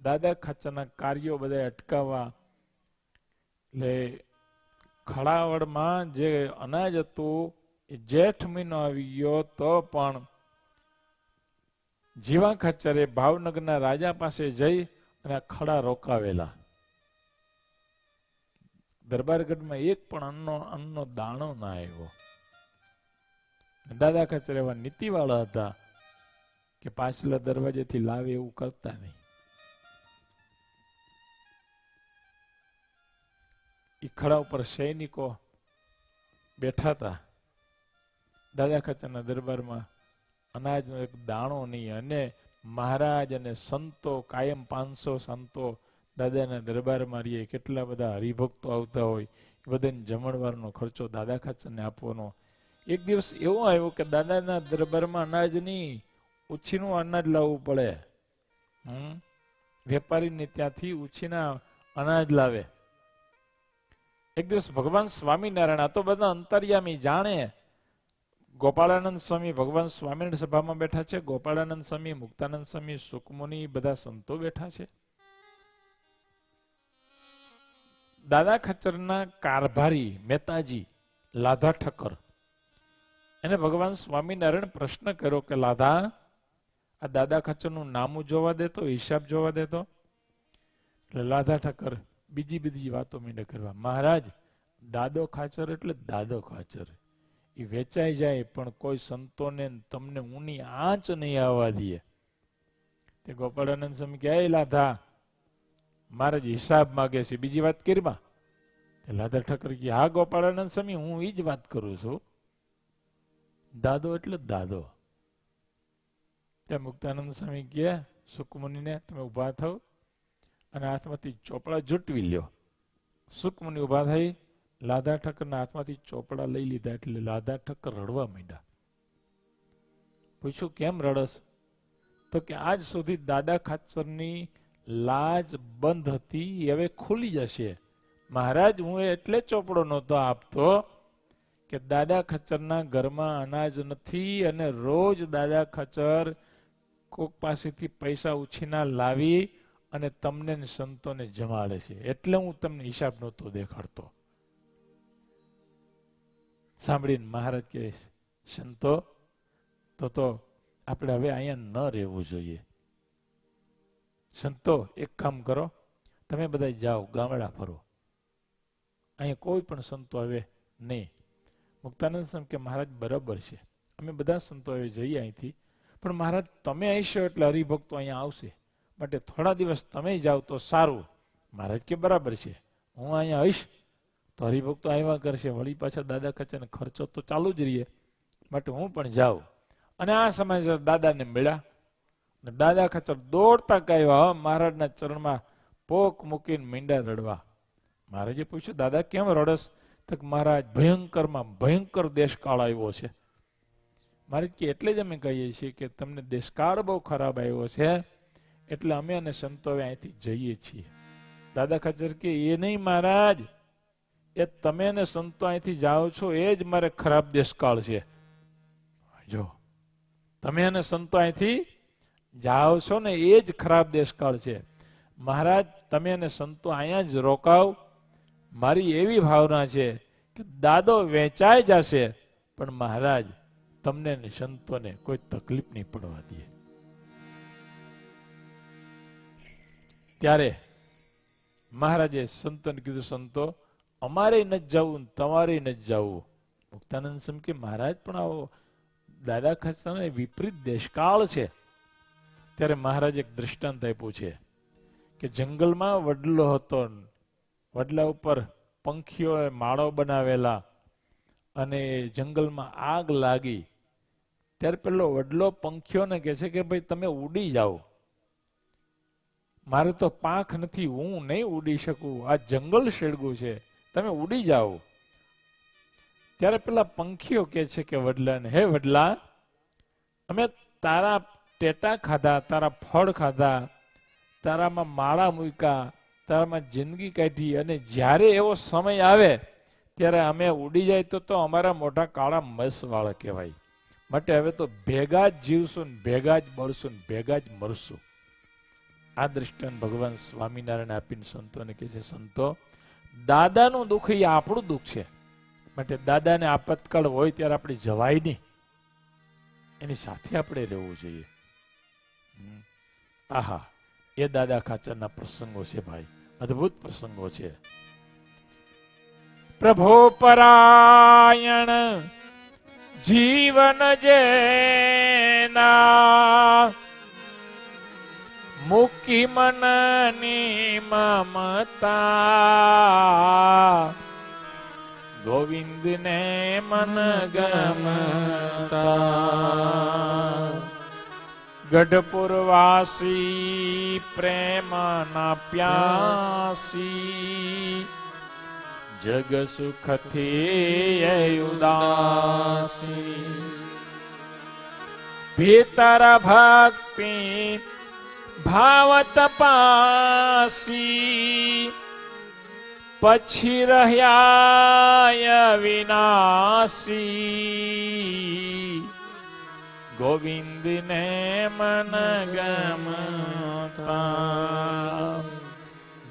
દાદા ખાચરના કાર્યો બધા અટકાવવા, એટલે ખડાવડમાં જે અનાજ હતું એ જેઠ મહિનો આવી ગયો તો પણ જીવા ખાચરે ભાવનગરના રાજા પાસે જઈ અને ખડા રોકાવેલા. દરબારગઢમાં એક પણ અન્નનો દાણો ના આવ્યો. દાદા ખાચર એવા નીતિવાળા હતા કે પાછલા દરવાજેથી લાવે એવું કરતા નહીં. એ ખડા ઉપર સૈનિકો બેઠા હતા. દાદા ખાચરના દરબારમાં અનાજનો એક દાણો નહીં, અને મહારાજ અને સંતો કાયમ 500 સંતો દાદાના દરબારમાં રહીએ. કેટલા બધા હરિભક્તો આવતા હોય, એ બધાને જમણવારનો ખર્ચો દાદા ખાચરને આપવાનો. એક દિવસ એવો આવ્યો કે દાદાના દરબારમાં અનાજની ઉછીનું અનાજ લાવવું પડે. વેપારીને ત્યાંથી ઉછીના અનાજ લાવે. એક દિવસ ભગવાન સ્વામિનારાયણ, આ તો બધા અંતર્યામી જાણે, ગોપાળાનંદ સ્વામી ભગવાન સ્વામિનારાયણ સભામાં બેઠા છે. ગોપાળાનંદ સ્વામી, મુક્તાનંદ સ્વામી, સુકમુનિ, બધા સંતો બેઠા છે. દાદા ખાચરના કારભારી મહેતાજી લાધા ઠક્કર, એને ભગવાન સ્વામિનારાયણ પ્રશ્ન કર્યો કે લાધા, આ દાદા ખાચરનું નામું જોવા દેતો, હિસાબ જોવા દેતો. એટલે લાધા ઠક્કર બીજી વાતો મીંડે કરવા. મહારાજ, દાદો ખાચર એટલે દાદો ખાચર, એ વેચાઈ જાય પણ કોઈ સંતોને તમને ઊની આંચ નહીં આવવા દે. તે ગોપાળાનંદ સ્વામી કહે, લાધા, મારે જ હિસાબ માગે છે, બીજી વાત કરીમાં. લાધા ઠક્કર કે હા ગોપાળાનંદ સ્વામી, હું એ જ વાત કરું છું, દાદો એટલે દાદો. ત્યાં મુક્તાનંદ સ્વામી કહે સુકમુનિને, તમે ઉભા થાવ અને હાથમાંથી ચોપડા જૂટવી લ્યો. સુકમુનિ ઉભા થઈ લાધા ઠક્કરના હાથમાંથી ચોપડા લઈ લીધા. એટલે લાધા ઠક્કર રડવા માંડ્યા. પૂછ્યું કેમ રડસ? તો કે આજ સુધી દાદા ખાચરની લાજ બંધ હતી, હવે ખુલી જશે. મહારાજ, હું એટલે ચોપડો નહોતો આપતો કે દાદા ખાચરના ઘરમાં અનાજ નથી અને રોજ દાદા ખાચર કોક પાસેથી પૈસા ઉછીના લાવી અને તમને સંતોને જમાડે છે, એટલે હું તમને હિસાબ નહોતો દેખાડતો. સાંભળીને મહારાજ કહે, સંતો, તો આપણે હવે અહીંયા ન રહેવું જોઈએ. સંતો, એક કામ કરો, તમે બધા જાઓ, ગામડા ફરો, અહીંયા કોઈ પણ સંતો હવે નહીં. મુક્તાનંદ સ્વામી કે મહારાજ બરાબર છે, અમે બધા સંતો હવે જઈએ અહીંથી, પણ મહારાજ તમે આવીશો એટલે હરિભક્તો અહીંયા આવશે, માટે થોડા દિવસ તમે જાઓ તો સારું. મહારાજ કે બરાબર છે, હું અહીંયા આવીશ તો હરિભક્તો આવ્યા કરશે, વળી પાછા દાદા ખાચરને ખર્ચો તો ચાલુ જ રહીએ, માટે હું પણ જાઉં. અને આ સમયસર દાદાને મળ્યા. દાદા ખાચર દોડતા કાવ્યા મહારાજના ચરણમાં પોક મૂકીને મીંડા રડવા. મહારાજે પૂછ્યું, દાદા કેમ રડસ? તો મહારાજ, ભયંકરમાં ભયંકર દેશકાળ આવ્યો છે. મહારાજ કે એટલે જ અમે કહીએ છીએ કે તમને દેશકાળ બહુ ખરાબ આવ્યો છે, એટલે અમે અને સંતો અહીંથી જઈએ છીએ. દાદા ખાચર કે એ નહીં મહારાજ, એ તમે ને સંતો અહીંથી જાઓ છો એ જ મારે ખરાબ દેશકાળ છે. જો તમે અને સંતો અહીંથી જાઓ છો ને એ જ ખરાબ દેશકાળ છે. મહારાજ, તમે અને સંતો અહીંયા જ રોકાવ. મારી એવી ભાવના છે કે દાદો વેચાઈ જશે પણ મહારાજ તમને ને સંતોને કોઈ તકલીફ નહીં પડવા દે. ત્યારે મહારાજે સંતોને કીધું, સંતો અમારે નથી જવું, તમારે નથી જવું. મુક્તાનંદ સ્વામી કે મહારાજ પણ આવો દાદા ખાચરનો વિપરીત દેશકાળ છે. ત્યારે મહારાજ એક દ્રષ્ટાંત આપ્યું છે કે જંગલમાં વડલો હતો, વડલા ઉપર પંખીઓએ માળો બનાવેલા અને જંગલમાં આગ લાગી. ત્યારે પેલો વડલો પંખીઓને કહે છે કે ભાઈ તમે ઉડી જાઓ, મારે તો પાંખ નથી, હું નહીં ઉડી શકું, આ જંગલ શેડગું છે, તમે ઉડી જાઓ. ત્યારે પેલા પંખીઓ કહે છે કે વડલાને, હે વડલા, અમે તારા ટેટા ખાધા, તારા ફળ ખાધા, તારામાં માળા મૂક્યા, તારામાં જિંદગી કાઢી, અને જ્યારે એવો સમય આવે ત્યારે અમે ઉડી જાય તો અમારા મોટા કાળા મસવાળા કહેવાય. માટે હવે તો ભેગા જ જીવશું ને ભેગા જ બળશું ને ભેગા જ મરશું. આ દ્રષ્ટાંત ભગવાન સ્વામિનારાયણ આપીને સંતોને કહે છે, સંતો દાદાનું દુઃખ એ આપણું દુઃખ છે, માટે દાદાને આપતકાળ હોય ત્યારે આપણે જવાય નહીં, એની સાથે આપણે રહેવું જોઈએ. આહા, એ દાદા ખાચરના પ્રસંગો છે ભાઈ, અદ્ભુત પ્રસંગો છે. પ્રભો પરાયણ જીવન જેના મુકી મનની મમતા, ગોવિંદ ને મન ગમતા, ગઢપુરવાસી પ્રેમના પ્યાસી, જગ સુખથી ઉદાસી, ભીતર ભક્તિ ભાવ તપાસી, પછી રહ્યા વિનાશી, ગોવિંદ ને મન ગમતા.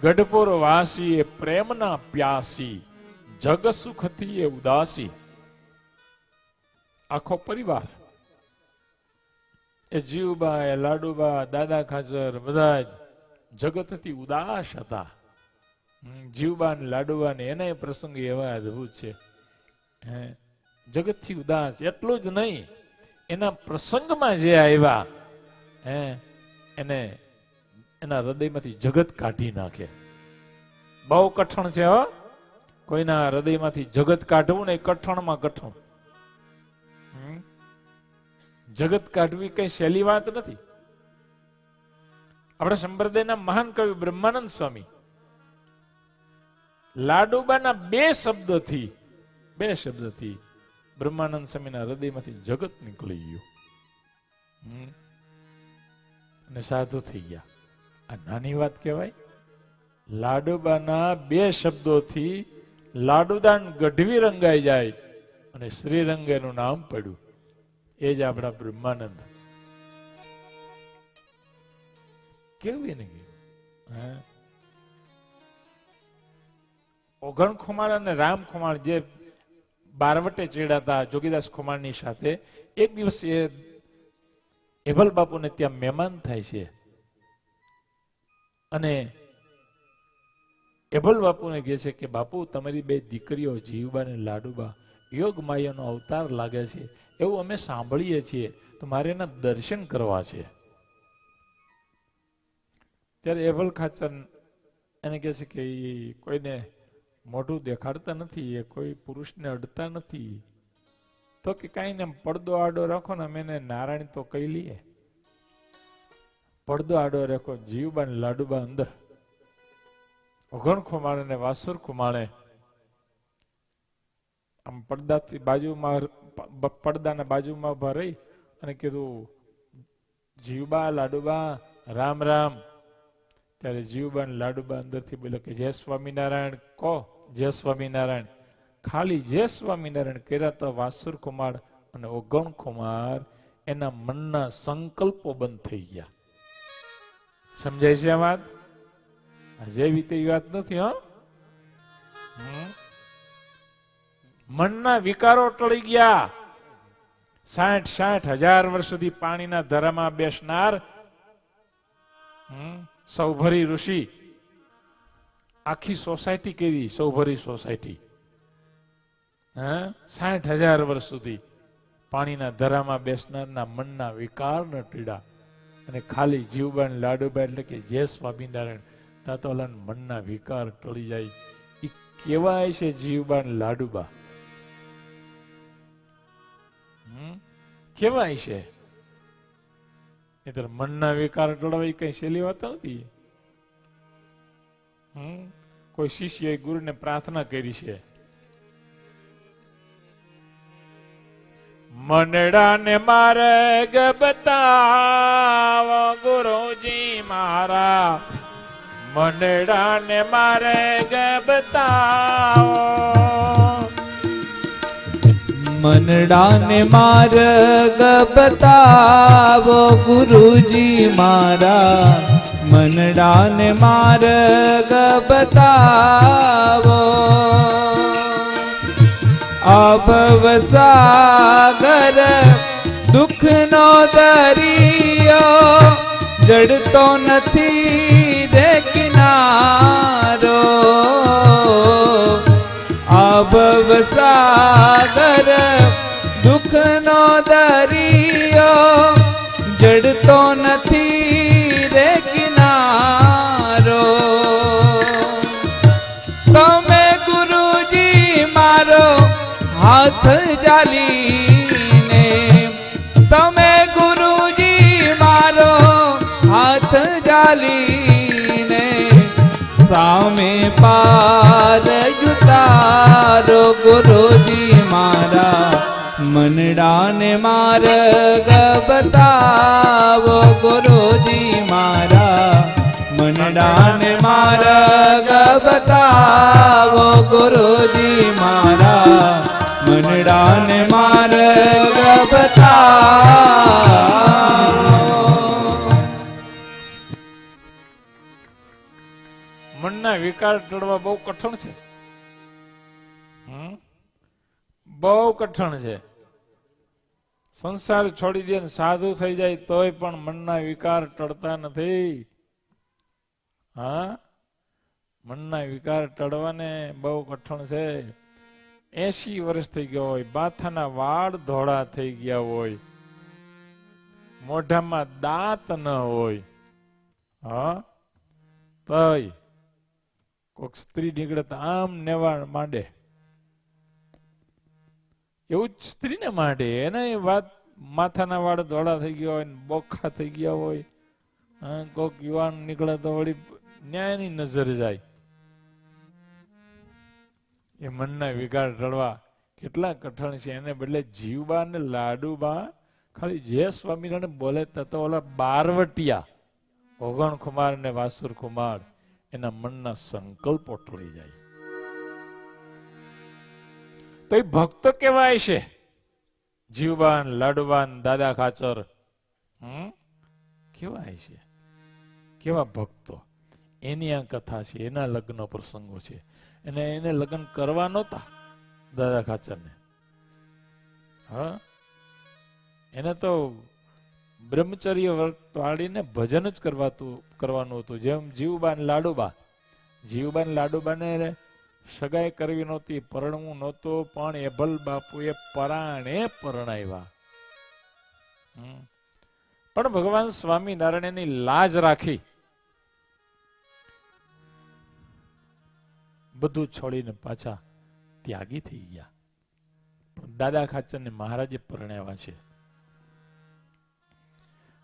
ગઢપુર વાસી એ પ્રેમના પ્યાસી, જગ સુખથી એ ઉદાસી. આખો પરિવાર, એ જીવબા, એ લાડુબા, દાદા ખાચર, બધા જ જગતથી ઉદાસ હતા. જીવબા ને લાડુબા ને એના પ્રસંગ એવા અદભુત છે. જગતથી ઉદાસ એટલું જ નહીં, એના પ્રસંગમાં જે આવ્યા એને એના હૃદયમાંથી જગત કાઢી નાખે. બહુ કઠણ છે હો, કોઈના હૃદયમાંથી જગત કાઢવું ને કઠણમાં કઠણ. જગત કાઢવી કઈ સહેલી વાત નથી. આપણા સંપ્રદાયના મહાન કવિ બ્રહ્માનંદ સ્વામી લાડુબાના બે શબ્દથી બ્રહ્માનંદ સ્વામીના હૃદયમાંથી જગત નીકળી ગયું અને સાધુ થઈ ગયા. આ નાની વાત કહેવાય? લાડુબાના બે શબ્દોથી લાડુદાન ગઢવી રંગાઈ જાય અને શ્રીરંગ એનું નામ પડ્યું. એ જ આપણા બ્રહ્માનંદ. કેવું એને ગયું? ઓઘણ ખુમાણ અને રામ ખુમાણ જે બારવટે ચેડાતા જોગીદાસ ખુમાણની સાથે, એક દિવસ એ એભલ બાપુને ત્યાં મહેમાન થાય છે અને એભલ બાપુને કહે છે કે બાપુ, તમારી બે દીકરીઓ જીવબા ને લાડુબા યોગ માયાનો અવતાર લાગે છે એવું અમે સાંભળીએ છીએ, તો મારે એના દર્શન કરવા છે. ત્યારે એભલ ખાચર એને કહે છે કે એ કોઈને મોઢું દેખાડતા નથી, એ કોઈ પુરુષને અડતા નથી, તો કે કાંઈ ને પડદો આડો રાખો ને, અમે એને નારાયણ તો કહી લઈએ. પડદો આડો રાખો, જીવબા ને લાડુબા અંદર, ઓઘણ ખુમાણે ને વાસુર ખુમાણે આમ પડદાથી બાજુમાં, પડદાના બાજુમાં ઉભા રહી અને કીધું, જીવબા લાડુબા રામ રામ. ત્યારે જીવબા ને લાડુબા અંદરથી બોલ્યો કે જય સ્વામિનારાયણ કહો, જય સ્વામિનારાયણ. ખાલી જય સ્વામિનારાયણ કર્યા તો વાસુર કુમાર અને ઓગણ કુમાર એના મનના સંકલ્પો બંધ થઈ ગયા. સમજાય છે આ વાત? જેવી તેવી વાત નથી. મનના વિકારો ટળી ગયા. 60,000 વર્ષ સુધી પાણીના ધરામાં બેસનાર સૌભરી ઋષિ, આખી સોસાયટી કેવી સૌભરી સોસાયટી, 60,000 વર્ષ સુધી પાણીના ધરામાં બેસનારના મનના વિકાર ન પીડા, અને ખાલી જીવબાન લાડુબા એટલે કે જે સ્વામિનારાયણ તાતોલાન મનના વિકાર ટળી જાય. એ કેવાય છે જીવબાન લાડુબા, કેવાય છે. નહીતર મનના વિકાર ટળવા કઈ સહેલી વાત નથી. કોઈ શિષ્યએ ગુરુને પ્રાર્થના કરી છે, મનડાને માર્ગ બતાવો ગુરુજી મારા, મનડાને માર્ગ બતાવો, મનડાને માર્ગ બતાવો ગુરુજી મારા, મનડાને માર્ગ બતાવો. અભવ સાગર દુઃખનો દરિયો જડતો નથી રે કિનારો. અભવ સાગર દુઃખનો દરિયો જડતો નથી રે કિનારો. તમે ગુરુજી મારો હાથ જાલીને, તમે ગુરુજી મારો હાથ જાલીને સામે પાર યુતારો. ગુરુજી મારા મનડાને માર્ગ બતાવો ગુરુજી મારા, મનડાને માર્ગ બતાવો ગુરુજી મારા, મનડાને માર્ગ બતાવો. મનના વિકાર ટળવા બહુ કઠણ છે, બહુ કઠણ છે. સંસાર છોડી દે સાધુ થઈ જાય તોય પણ મનના વિકાર ટળતા નથી. મનના વિકાર ટળવાને બહુ કઠણ છે. 80 વર્ષ થઈ ગયા હોય, માથાના વાળ ધોળા થઈ ગયા હોય, મોઢામાં દાંત ન હોય, તોય કોઈક સ્ત્રી નીકળે તો આમ નેવાણ માંડે. એવું જ સ્ત્રીને માંડે. એને વાત માથાના વાળ ધોળા થઈ ગયા હોય, બોખા થઈ ગયા હોય, કોઈક યુવાન નીકળે તો વળી ન્યાયની નજર જાય. એ મનના વિકાર ટળવા કેટલા કઠણ છે. એને બદલે જીવબા ને લાડુબા ખાલી જે સ્વામિનારાયણ બોલે તો ઓલા બારવટિયા ઓગણ કુમાર ને વાસુર કુમાર એના મનના સંકલ્પો ટળી જાય. તો એ ભક્ત કેવાય છે. જીવબાન લાડુબાન દાદા ખાચર કેવાય છે, કેવા ભક્તો. એની આ કથા છે, એના લગ્ન પ્રસંગો છે. એને લગ્ન કરવા નહોતા દાદા ખાચરને. એને તો બ્રહ્મચર્ય વ્રત પાડીને ભજન જ કરવાનું હતું. જેમ જીવબાન લાડુબાને સગાઈ કરવી નહોતી, પરણવું નહોતું, પણ એભલ બાપુએ પરાણે પરણાવ્યા. પણ ભગવાન સ્વામિનારાયણની લાજ રાખી બધું છોડીને પાછા ત્યાગી થઈ ગયા. પણ દાદા ખાચરને મહારાજે પરણાવ્યા છે.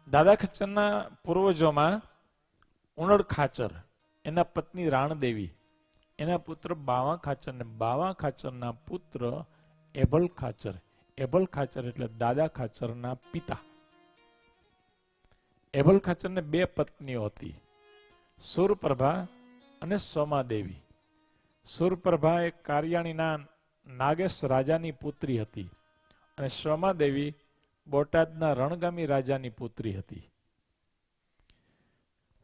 દાદા ખાચરના પૂર્વજોમાં ઉણડ ખાચર, એના પત્ની રાણદેવી, એના પુત્ર બાવા ખાચર ને બાવા ખાચરના પુત્ર એભલ ખાચર. એભલ ખાચર એટલે દાદા ખાચરના પિતા. એભલ ખાચરને 2 પત્નીઓ હતી, સુરપ્રભા અને સોમાદેવી. સુરપ્રભા એક કારિયાણીના નાગેશ રાજાની પુત્રી હતી અને સોમાદેવી બોટાદના રણગામી રાજાની પુત્રી હતી.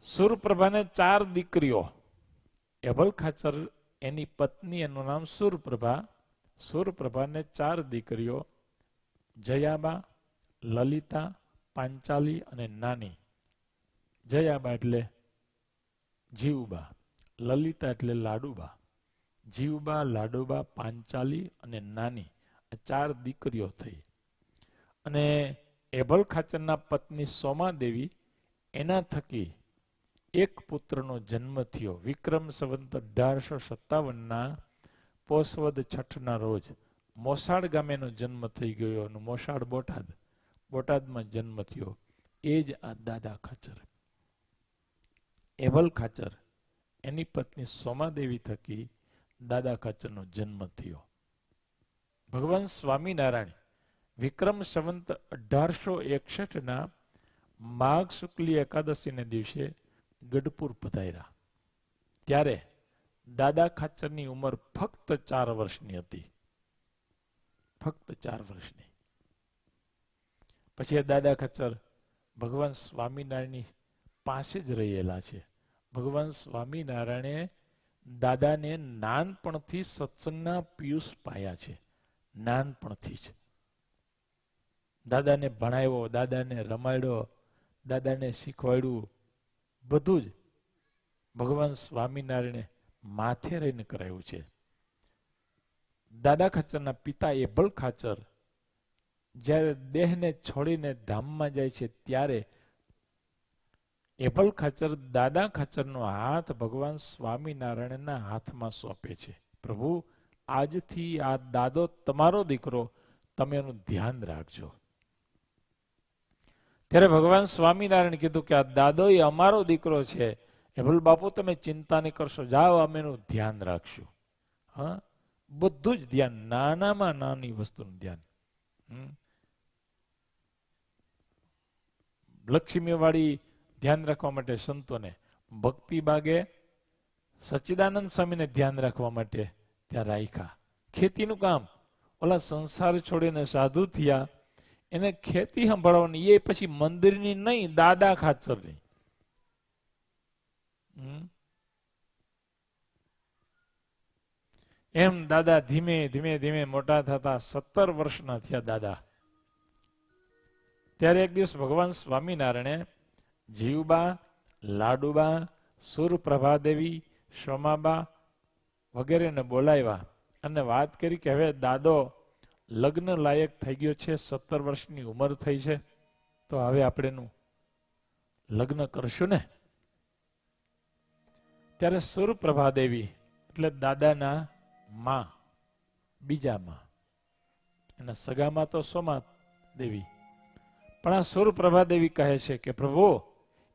સુરપ્રભાને 4 દીકરીઓ. એભલ ખાચર એની પત્ની, એનું નામ સુરપ્રભા, સુરપ્રભાને 4 દીકરીઓ, જયાબા, લલિતા, પાંચાલી અને નાની. જયાબા એટલે જીવબા, લલિતા એટલે લાડુબા, જીવબા, લાડુબા, પાંચાલી અને નાની, આ 4 દીકરીઓ થઈ. અને એભલ ખાચરના પત્ની સોમાદેવી, એના થકી એક પુત્રનો જન્મ થયો. વિક્રમ સંવત 1857ના પોષવદ છઠના રોજ મોસાળ ગામેનો જન્મ થઈ ગયો. અને મોસાળ બોટાદમાં જન્મ થયો. એ જ આ દાદા ખાચર. એભલ ખાચર એની પત્ની સોમાદેવી થકી દાદા ખાચરનો જન્મ થયો. ભગવાન સ્વામિનારાયણ વિક્રમ સંવત 1861ના માઘ શુક્લી એકાદશીને દિવસે ગઢપુર પધાર્યા. ત્યારે દાદા ખાચરની ઉંમર ફક્ત 4 વર્ષની હતી. ફક્ત 4 વર્ષની. પછી દાદા ખાચર ભગવાન સ્વામિનારાયણની પાસે જ રહેલા છે. ભગવાન સ્વામિનારાયણે દાદાને નાનપણથી સત્સંગના પિયુષ પાયા છે. નાનપણથી જ દાદાને ભણાવ્યો, દાદાને રમાડ્યો, દાદાને શીખવાડ્યું. બધું જ ભગવાન સ્વામિનારાયણે માથે રહીને કરાયું છે. દાદા ખાચરના પિતા એભલ ખાચર જ્યારે દેહને છોડીને ધામમાં જાય છે, ત્યારે એભલ ખાચર દાદા ખાચરનો હાથ ભગવાન સ્વામિનારાયણના હાથમાં સોંપે છે. પ્રભુ, આજથી આ દાદો તમારો દીકરો, તમે એનું ધ્યાન રાખજો. ત્યારે ભગવાન સ્વામિનારાયણ કીધું કે આ દાદો એ અમારો દીકરો છે. એભલ બાપુ, તમે ચિંતા નહીં કરશો, જાઓ, અમે એનું ધ્યાન રાખશું. હા, બધું જ ધ્યાન, નાનામાં નાની વસ્તુનું ધ્યાન. લક્ષ્મીવાળી ધ્યાન રાખવા માટે સંતોને, ભક્તિ બાગે સચ્ચિદાનંદ સ્વામીને ધ્યાન રાખવા માટે ત્યાં રાખ્યા. ખેતીનું કામ, ઓલા સંસાર છોડીને સાધુ થયા, એને ખેતી સંભાળવાની, એ પછી મંદિરની નહીં, દાદા ખાચરની. એમ દાદા ધીમે ધીમે ધીમે મોટા થતા 17 વર્ષના થયા દાદા. ત્યારે એક દિવસ ભગવાન સ્વામિનારાયણે જીવબા, લાડુબા, સુરપ્રભાદેવી, સોમાબા વગેરેને બોલાવ્યા અને વાત કરી કે હવે દાદો લગ્ન લાયક થઈ ગયો છે, 17 વર્ષની ઉંમર થઈ છે, તો હવે આપણે એનું લગ્ન કરશું ને. ત્યારે સુરપ્રભાદેવી એટલે દાદાના માં, બીજા માં, એના સગામાં તો સોમા દેવી, પણ આ સુરપ્રભાદેવી કહે છે કે પ્રભુ,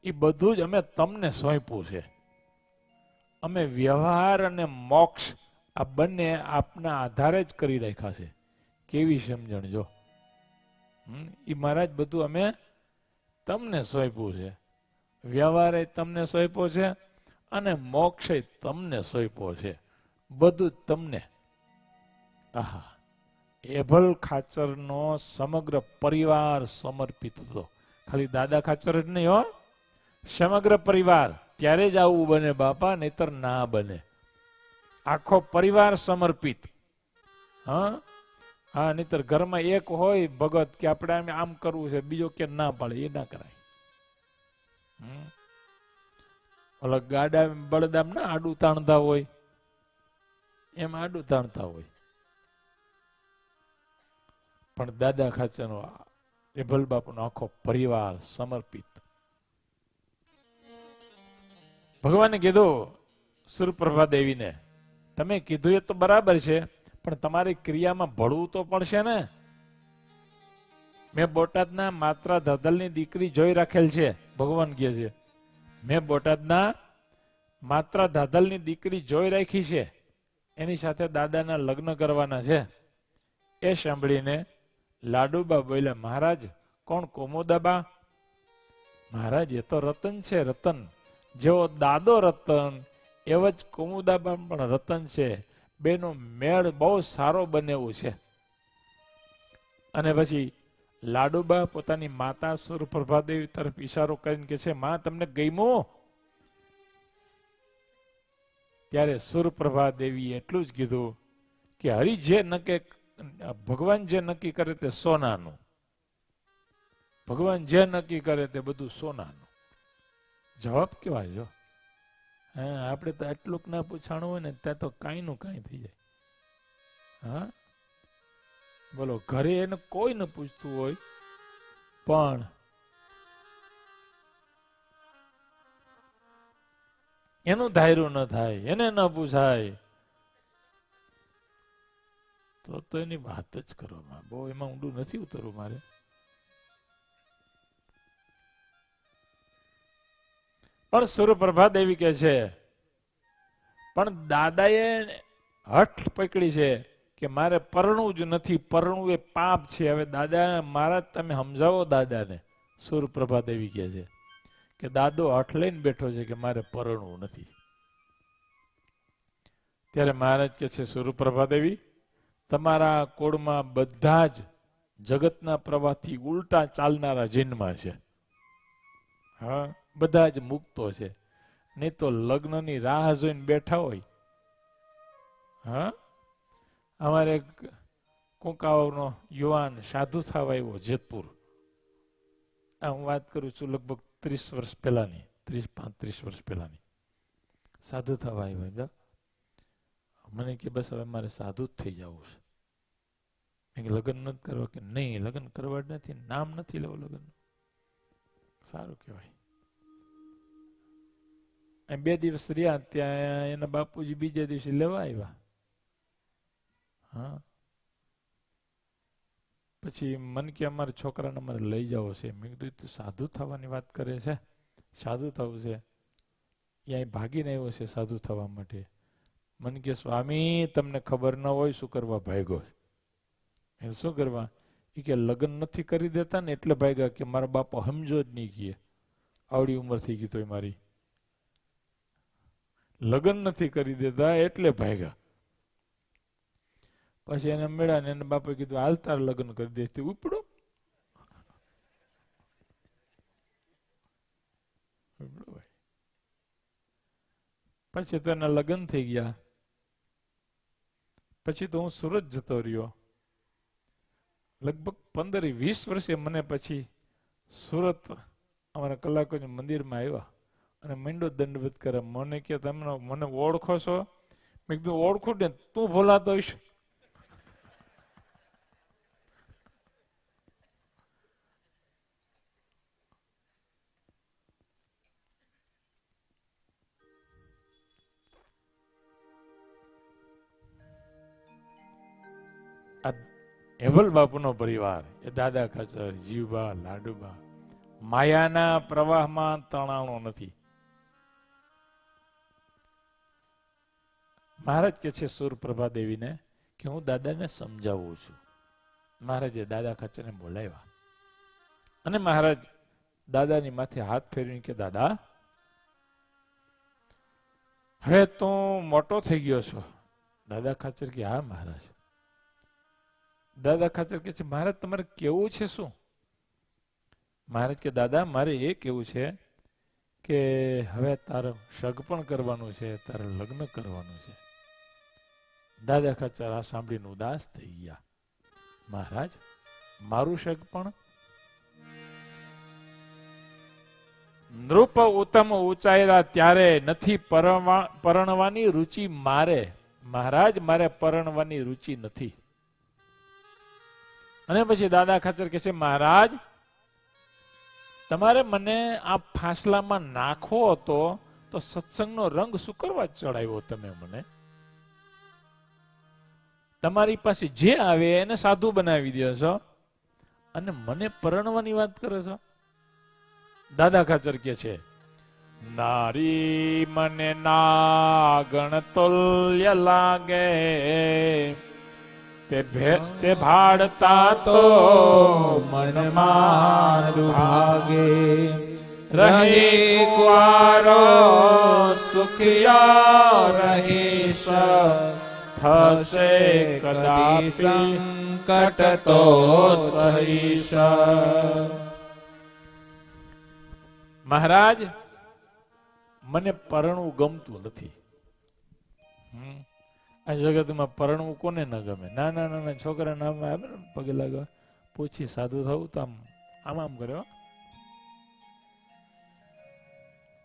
એ બધું જ અમે તમને સોંપ્યું છે. અમે વ્યવહાર અને મોક્ષ આ બંને આપના આધારે જ કરી રાખ્યા છે. કેવી સમજણ જો. એ મહારાજ બધું અમે તમને સોંપ્યું છે. વ્યવહારે તમને સોંપ્યો છે અને મોક્ષે તમને સોંપ્યો છે. બધું તમને. આહા, એભલ ખાચરનો સમગ્ર પરિવાર સમર્પિત હતો. ખાલી દાદા ખાચર જ નહીં હો, સમગ્ર પરિવાર. ત્યારે જ આવું બને બાપા, નહીતર ના બને. આખો પરિવાર સમર્પિત. હા હા, નહીતર ઘરમાં એક હોય ભગત કે આપણે આમ કરવું છે, બીજો કે ના પાડે, એ ના કરાય. ઓલા ગાડા બળદામ ના આડું તાણતા હોય, એમ આડું તાણતા હોય. પણ દાદા ખાચરનો એભલ બાપુનો આખો પરિવાર સમર્પિત. ભગવાને કીધું સુરપ્રભા દેવીને, તમે કીધું એ તો બરાબર છે, પણ તમારી ક્રિયામાં ભળવું તો પડશે ને. મેં બોટાદના માત્રા ધધલની દીકરી જોઈ રાખેલ છે. ભગવાન કહે છે, મેં બોટાદના માત્રા ધાધલની દીકરી જોઈ રાખી છે, એની સાથે દાદાના લગ્ન કરવાના છે. એ સાંભળીને લાડુબા બોલ્યા, મહારાજ કોણ? કોમોદાબા? મહારાજ એ તો રતન છે, રતન. જેવો દાદો રતન એવો જ કોમુદાબા પણ રતન છે. બેનો મેળ બહુ સારો બને એવું છે. અને પછી લાડુબા પોતાની માતા સુરપ્રભાદેવી તરફ ઈશારો કરીને કે છે, માં તમને ગમ્યું? ત્યારે સુરપ્રભાદેવી એટલું જ કીધું કે હરિ જે નકે ભગવાન જે નક્કી કરે તે સોનાનું, ભગવાન જે નક્કી કરે તે બધું સોનાનું. જવાબ કેવા જો? હા, આપણે તો આટલું ના પૂછાણું હોય ને ત્યાં તો કાંઈ નું કાંઈ થઈ જાય. હા, બોલો, ઘરે એને કોઈ ન પૂછતું હોય પણ એનું ધાર્યું ન થાય, એને ન પૂછાય તો એની વાત જ કરો. બહુ એમાં ઊંડું નથી ઉતરવું મારે. પણ સૂર્યપ્રભા દેવી કે છે, પણ દાદાએ હઠ પકડી છે કે મારે પરણવું જ નથી, પરણવું એ પાપ છે. હવે દાદા, મારા તમે સમજાવો દાદાને. સૂર્યપ્રભા દેવી કહે છે કે દાદો હઠ લઈને બેઠો છે કે મારે પરણવું નથી. ત્યારે મહારાજ કે છે, સૂર્યપ્રભા દેવી, તમારા કોળમાં બધા જ જગતના પ્રવાહથી ઉલટા ચાલનારા જન્મ છે. હા, બધા જ મુક્તો છે. નહીં તો લગ્નની રાહ જોઈને બેઠા હોય. હા, અમારે કુંકાવનો યુવાન સાધુ થવા આવ્યો જેતપુર. આ હું વાત કરું છું લગભગ 30 વર્ષ પહેલાની, 30-35 વર્ષ પહેલાની. સાધુ થવા આવ્યો. મને કે બસ હવે મારે સાધુ જ થઈ જવું છે. લગ્ન નથી કરવા કે નહીં, લગ્ન કરવા જ નથી, નામ નથી લેવું લગ્ન. સારું કહેવાય. 2 દિવસ રહ્યા ત્યાં એના બાપુજી બીજા દિવસે લેવા આવ્યા. હા, પછી મને કે અમારા છોકરાને અમારે લઈ જવો છે. મેં કીધું તું સાધુ થવાની વાત કરે છે? સાધુ થવું છે? ત્યાં ભાગીને આવ્યો છે સાધુ થવા માટે. મને કે સ્વામી તમને ખબર ન હોય શું કરવા ભાગ્યો? શું કરવા? એ કે લગ્ન નથી કરી દેતા ને એટલે ભાગ્યા. કે મારા બાપા સમજો જ નહીં કહે, આવડી ઉંમર થઈ ગઈ તોય મારી. લગ્ન નથી કરી દેતા એટલે ભાગ્યા. પછી એને મેળા ને એના બાપાએ કીધું હાલ તાર લગ્ન કરી દે. ઉપડો ભાઈ. પછી તો એના લગ્ન થઈ ગયા. પછી તો હું સુરત જતો રહ્યો. લગભગ 15-20 વર્ષે મને પછી સુરત અમારા કલાકોની મંદિરમાં આવ્યા અને મંડો દંડવત કરે. મને કે તમે મને ઓળખો છો? મેં કીધું ઓળખું ને, તું ભોલાતો હોઈશ. હેવલ બાપુનો પરિવાર એ દાદા ખાચર, જીવબા, લાડુબા માયાના પ્રવાહમાં તણાણો નથી. મહારાજ કે છે સૂરપ્રભા દેવીને કે હું દાદાને સમજાવું છું. મહારાજે દાદા ખાચરને બોલાવ્યા અને મહારાજ દાદાની માથે હાથ ફેરવીને કે દાદા, હવે તું મોટો થઈ ગયો છો. દાદા ખાચર કે હા મહારાજ. દાદા ખાચર કે છે મહારાજ તમારે કેવું છે શું? મહારાજ કે દાદા મારે એ કેવું છે કે હવે તારે સગ પણ કરવાનું છે, તારે લગ્ન કરવાનું છે. દાદા ખાચર આ સાંભળીને ઉદાસ થઈ ગયા. મહારાજ મારું સગ પણ? નૃપ ઉત્તમ ઉચાયરા ત્યારે નથી પરણવાની રુચિ મારે. મહારાજ મારે પરણવાની રુચિ નથી. અને પછી દાદા ખાચર કે છે મહારાજ તમારે મને આ ફાંસલામાં નાખવો હતો તો સત્સંગનો રંગ શું કરવા ચડાવ્યો તમે મને? તમારી પાસે જે આવે એને સાધુ બનાવી દો છો અને મને પરણવાની વાત કરો છો. દાદા ખાચર કે છે નારી મને નાગણ તુલ્ય લાગે, તે ભાડતા તો મન મારું ભાગે. રહે કુંવારો સુખિયા રહીશ, થશે કદાપી સંકટ તો સહીશ. મહારાજ મને પરણવું ગમતું નથી. આ જગતમાં પરણવું કોને ન ગમે? નાના નાના છોકરા નામ આવે ને પગે લાગવા, પૂછી સાધુ થવું તો આમ આમ કરે હો.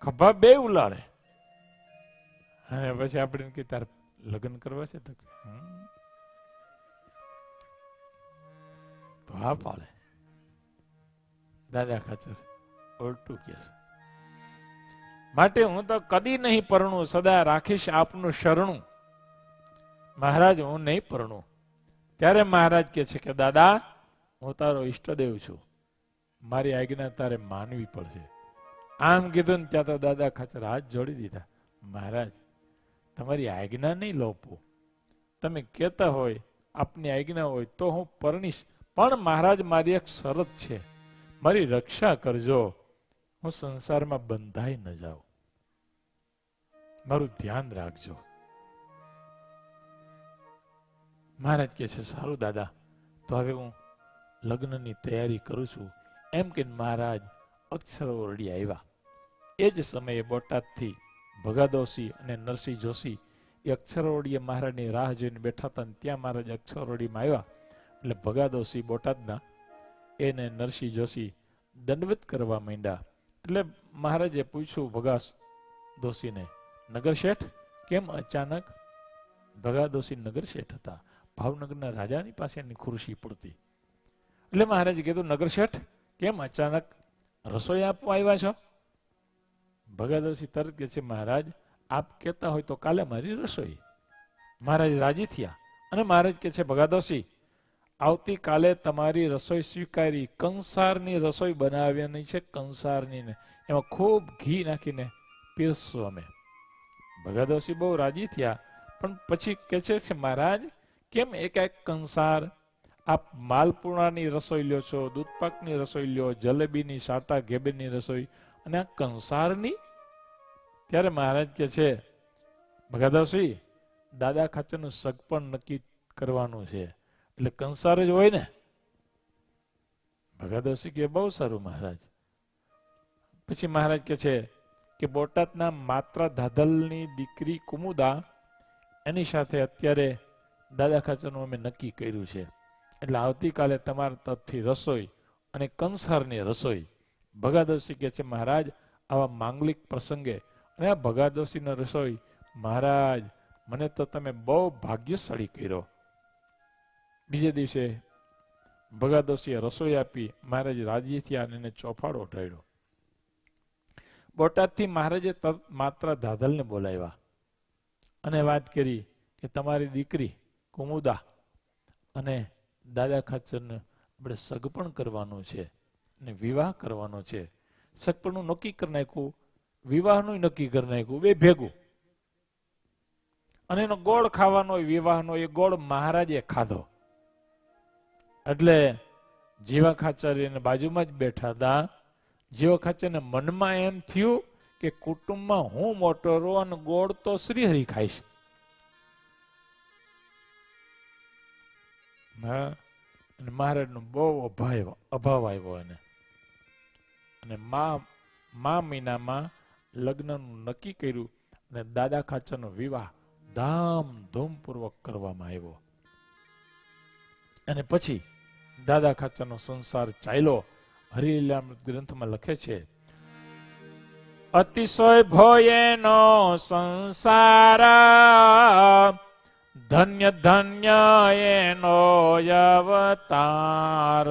ખભા બે ઉલાડે અને પછી આપણે કે તાર લગ્ન કરવા છે તો હા પાડે. દાદા ખાચર ઉલટું કે છે, માટે હું તો કદી નહીં પરણું, સદા રાખીશ આપનું શરણું. મહારાજ હું નહીં પરણું. ત્યારે મહારાજ કે છે કે દાદા હું તારો ઈષ્ટદેવ છું, મારી આજ્ઞા તારે માનવી પડશે. આમ કીધું ને ત્યાં તો દાદા ખાચર હાથ જોડી દીધા. મહારાજ તમારી આજ્ઞા નહીં લોપું, તમે કહેતા હોય આપની આજ્ઞા હોય તો હું પરણીશ, પણ મહારાજ મારી એક શરત છે, મારી રક્ષા કરજો, હું સંસારમાં બંધાઈ ન જાઉં, મારું ધ્યાન રાખજો. મહારાજ કહે છે સારું દાદા, તો હવે હું લગ્નની તૈયારી કરું છું. એમ કે મહારાજ અક્ષર ઓરડી આવ્યા. એ જ સમયે બોટાદથી ભગાદોશી અને નરસિંહ જોશી એ અક્ષર ઓરડીએ મહારાજની રાહ જોઈને બેઠા હતા, ને ત્યાં મહારાજ અક્ષર ઓરડીમાં આવ્યા. એટલે ભગાદોશી બોટાદના એને નરસિંહ જોશી દંડવત કરવા માંડ્યા. એટલે મહારાજે પૂછ્યું ભગાદોશીને, નગર શેઠ કેમ અચાનક? ભગાદોશી નગર શેઠ હતા, ભાવનગરના રાજાની પાસેની ખુરશી પડતી. એટલે મહારાજે કીધું નગર શેઠ કેમ અચાનક રસોઈ આપવા આવ્યા છો? ભગાદોશી તરત કે છે મહારાજ આપ કહેતા હોય તો કાલે મારી રસોઈ. મહારાજ રાજી થયા અને મહારાજ કે છે ભગાદોશી આવતીકાલે તમારી રસોઈ સ્વીકારી, કંસારની રસોઈ બનાવવાની છે, કંસારની ને એમાં ખૂબ ઘી નાખીને પીરસશું અમે. ભગાદોશી બહુ રાજી થયા, પણ પછી કે છે મહારાજ કેમ એક કંસાર? આપ માલપુણાની રસોઈ લ્યો છો, દૂધપાકની રસોઈ લ્યો, જલેબીની, સાટા ઘેબેની રસોઈ, અને આ કંસારની? ત્યારે મહારાજ કે છે ભગાદોશી દાદા ખાચરનું સગપણ નક્કી કરવાનું છે, એટલે કંસાર જ હોય ને. ભગાદોશી કે બહુ સારું મહારાજ. પછી મહારાજ કે છે કે બોટાદના માત્રા ધાધલની દીકરી કુમુદા, એની સાથે અત્યારે દાદા ખાચરનું અમે નક્કી કર્યું છે, એટલે આવતીકાલે તમારા તરફથી રસોઈ અને કંસારની રસોઈ. ભગાદોશી કે છે મહારાજ આવા માંગલિક પ્રસંગે અને આ ભગાદોશીનો રસોઈ, મહારાજ મને તો તમે બહુ ભાગ્યશાળી કર્યો. બીજે દિવસે ભગાદોશીએ રસોઈ આપી, મહારાજ રાજી થયા અને એને ચોફાડો ઉઠાડ્યો. બોટાદથી મહારાજે માત્ર ધાધલને બોલાવ્યા અને વાત કરી કે તમારી દીકરી કુમુદા અને દાદા ખાચરને આપણે સગપણ કરવાનું છે અને વિવાહ કરવાનો છે. સગપણનું નક્કી કરી નાખ્યું, વિવાહનું નક્કી કરી નાખ્યું, બે ભેગું. અને એનો ગોળ ખાવાનો વિવાહનો, એ ગોળ મહારાજે ખાધો. એટલે જીવા ખાચર એને બાજુમાં જ બેઠા હતા. જીવા ખાચરને મનમાં એમ થયું કે કુટુંબમાં હું મોટો રહું અને ગોળ તો શ્રીહરિ ખાઈશ. અને મહારાજનો બહુ અભાવ આવ્યો એને. અને મા મહિનામાં લગ્નનું નક્કી કર્યું અને દાદા ખાચરનો વિવાહ ધામધૂમપૂર્વક કરવામાં આવ્યો. અને પછી દાદા ખાચરનો સંસાર ચાલ્યો. હરિલીલામૃત ગ્રંથમાં લખે છે અતિશય ભોયેનો સંસાર, ધન્ય ધન્ય એનો અવતાર,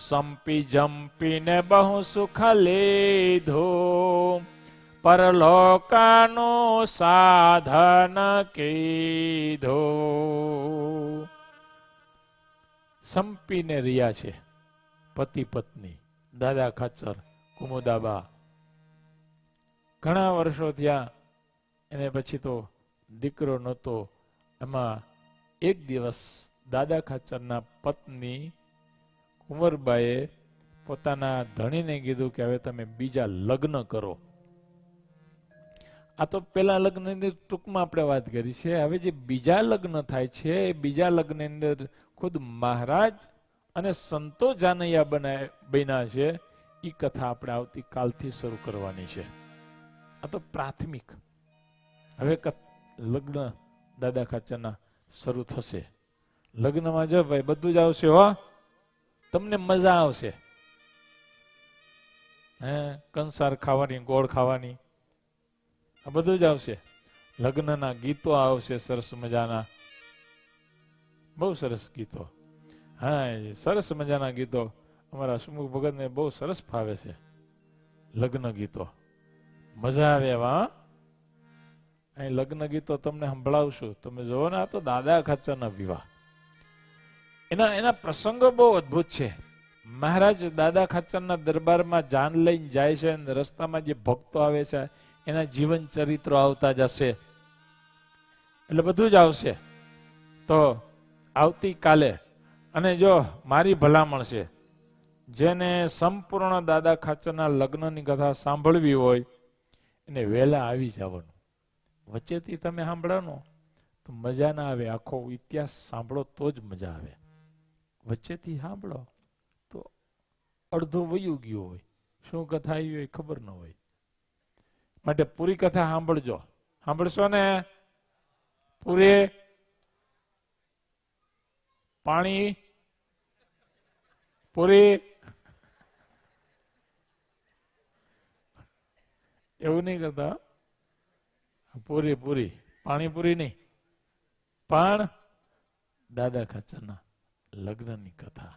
સંપી જંપીને બહુ સુખ લીધું, પરલોકાનું સાધન કીધું. સંપીને રહ્યા છે પતિ પત્ની દાદા ખાચર કુમુદાબા. ઘણા વર્ષો થયા, એને પછી તો દીકરો નહોતો. એમાં એક દિવસ દાદા ખાચરના પત્ની કુંવરબાએ પોતાના ધણીને કીધું કે હવે તમે બીજા લગ્ન કરો. આ તો પેલા લગ્નની ટૂંકમાં આપણે વાત કરી છે. હવે જે બીજા લગ્ન થાય છે, એ બીજા લગ્નની અંદર ખુદ મહારાજ અને સંતો જાનૈયા બન્યા છે. એ કથા આપણે આવતીકાલથી શરૂ કરવાની છે. આ તો પ્રાથમિક. હવે લગ્ન દાદા ખાચરના શરૂ થશે. લગ્નમાં જો ભાઈ બધું જ આવશે હો, તમને મજા આવશે. કંસાર ખાવાની, ગોળ ખાવાની, આ બધું જ આવશે. લગ્નના ગીતો આવશે સરસ મજાના, બહુ સરસ ગીતો. હા, સરસ મજાના ગીતો અમારા સુમુખ ભગતને બહુ સરસ ફાવે છે. લગ્ન ગીતો મજા આવે એવા. અહીં લગ્ન ગીતો તમને સંભળાવશું. તમે જોવો ને, આ તો દાદા ખાચરના વિવાહ, એના પ્રસંગો બહુ અદભુત છે. મહારાજ દાદા ખાચરના દરબારમાં જાન લઈને જાય છે અને રસ્તામાં જે ભક્તો આવે છે એના જીવન ચરિત્રો આવતા જશે, એટલે બધું જ આવશે. તો આવતીકાલે, અને જો મારી ભલામણ છે, જેને સંપૂર્ણ દાદા ખાચરના લગ્નની કથા સાંભળવી હોય એને વહેલા આવી જવાનું. વચ્ચેથી તમે સાંભળવાનો તો મજા ના આવે. આખો ઇતિહાસ સાંભળો તો જ મજા આવે. વચ્ચેથી સાંભળો તો અડધું વયું ગયું હોય, શું કથા આવી હોય ખબર ન હોય. માટે પૂરી કથા સાંભળજો. સાંભળશો ને? પૂરી પાણી પૂરી એવું નહીં કરતા. પૂરી પૂરી પાણીપુરી નહીં, પણ દાદા ખાચરના લગ્નની કથા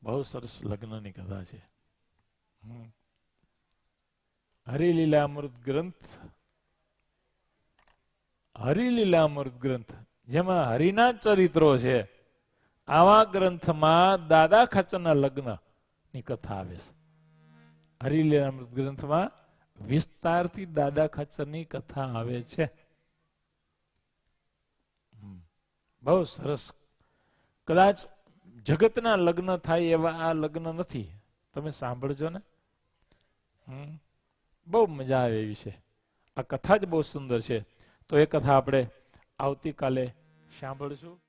બહુ સરસ લગ્નની કથા છે. હરિલીલામૃત ગ્રંથ, હરિલીલામૃત ગ્રંથ જેમાં હરિના ચરિત્રો છે, આવા ગ્રંથમાં દાદા ખાચરના લગ્ન ની કથા આવે છે. હરિલીલામૃત ગ્રંથમાં વિસ્તારથી દાદા ખાચરની કથા આવે છે. બહુ સરસ. કદાચ જગતના લગ્ન થાય એવા આ લગ્ન નથી. તમે સાંભળજો ને, બહુ મજા આવે એવી છે. આ કથા જ બહુ સુંદર છે. તો એ કથા આપણે આવતીકાલે સાંભળશું.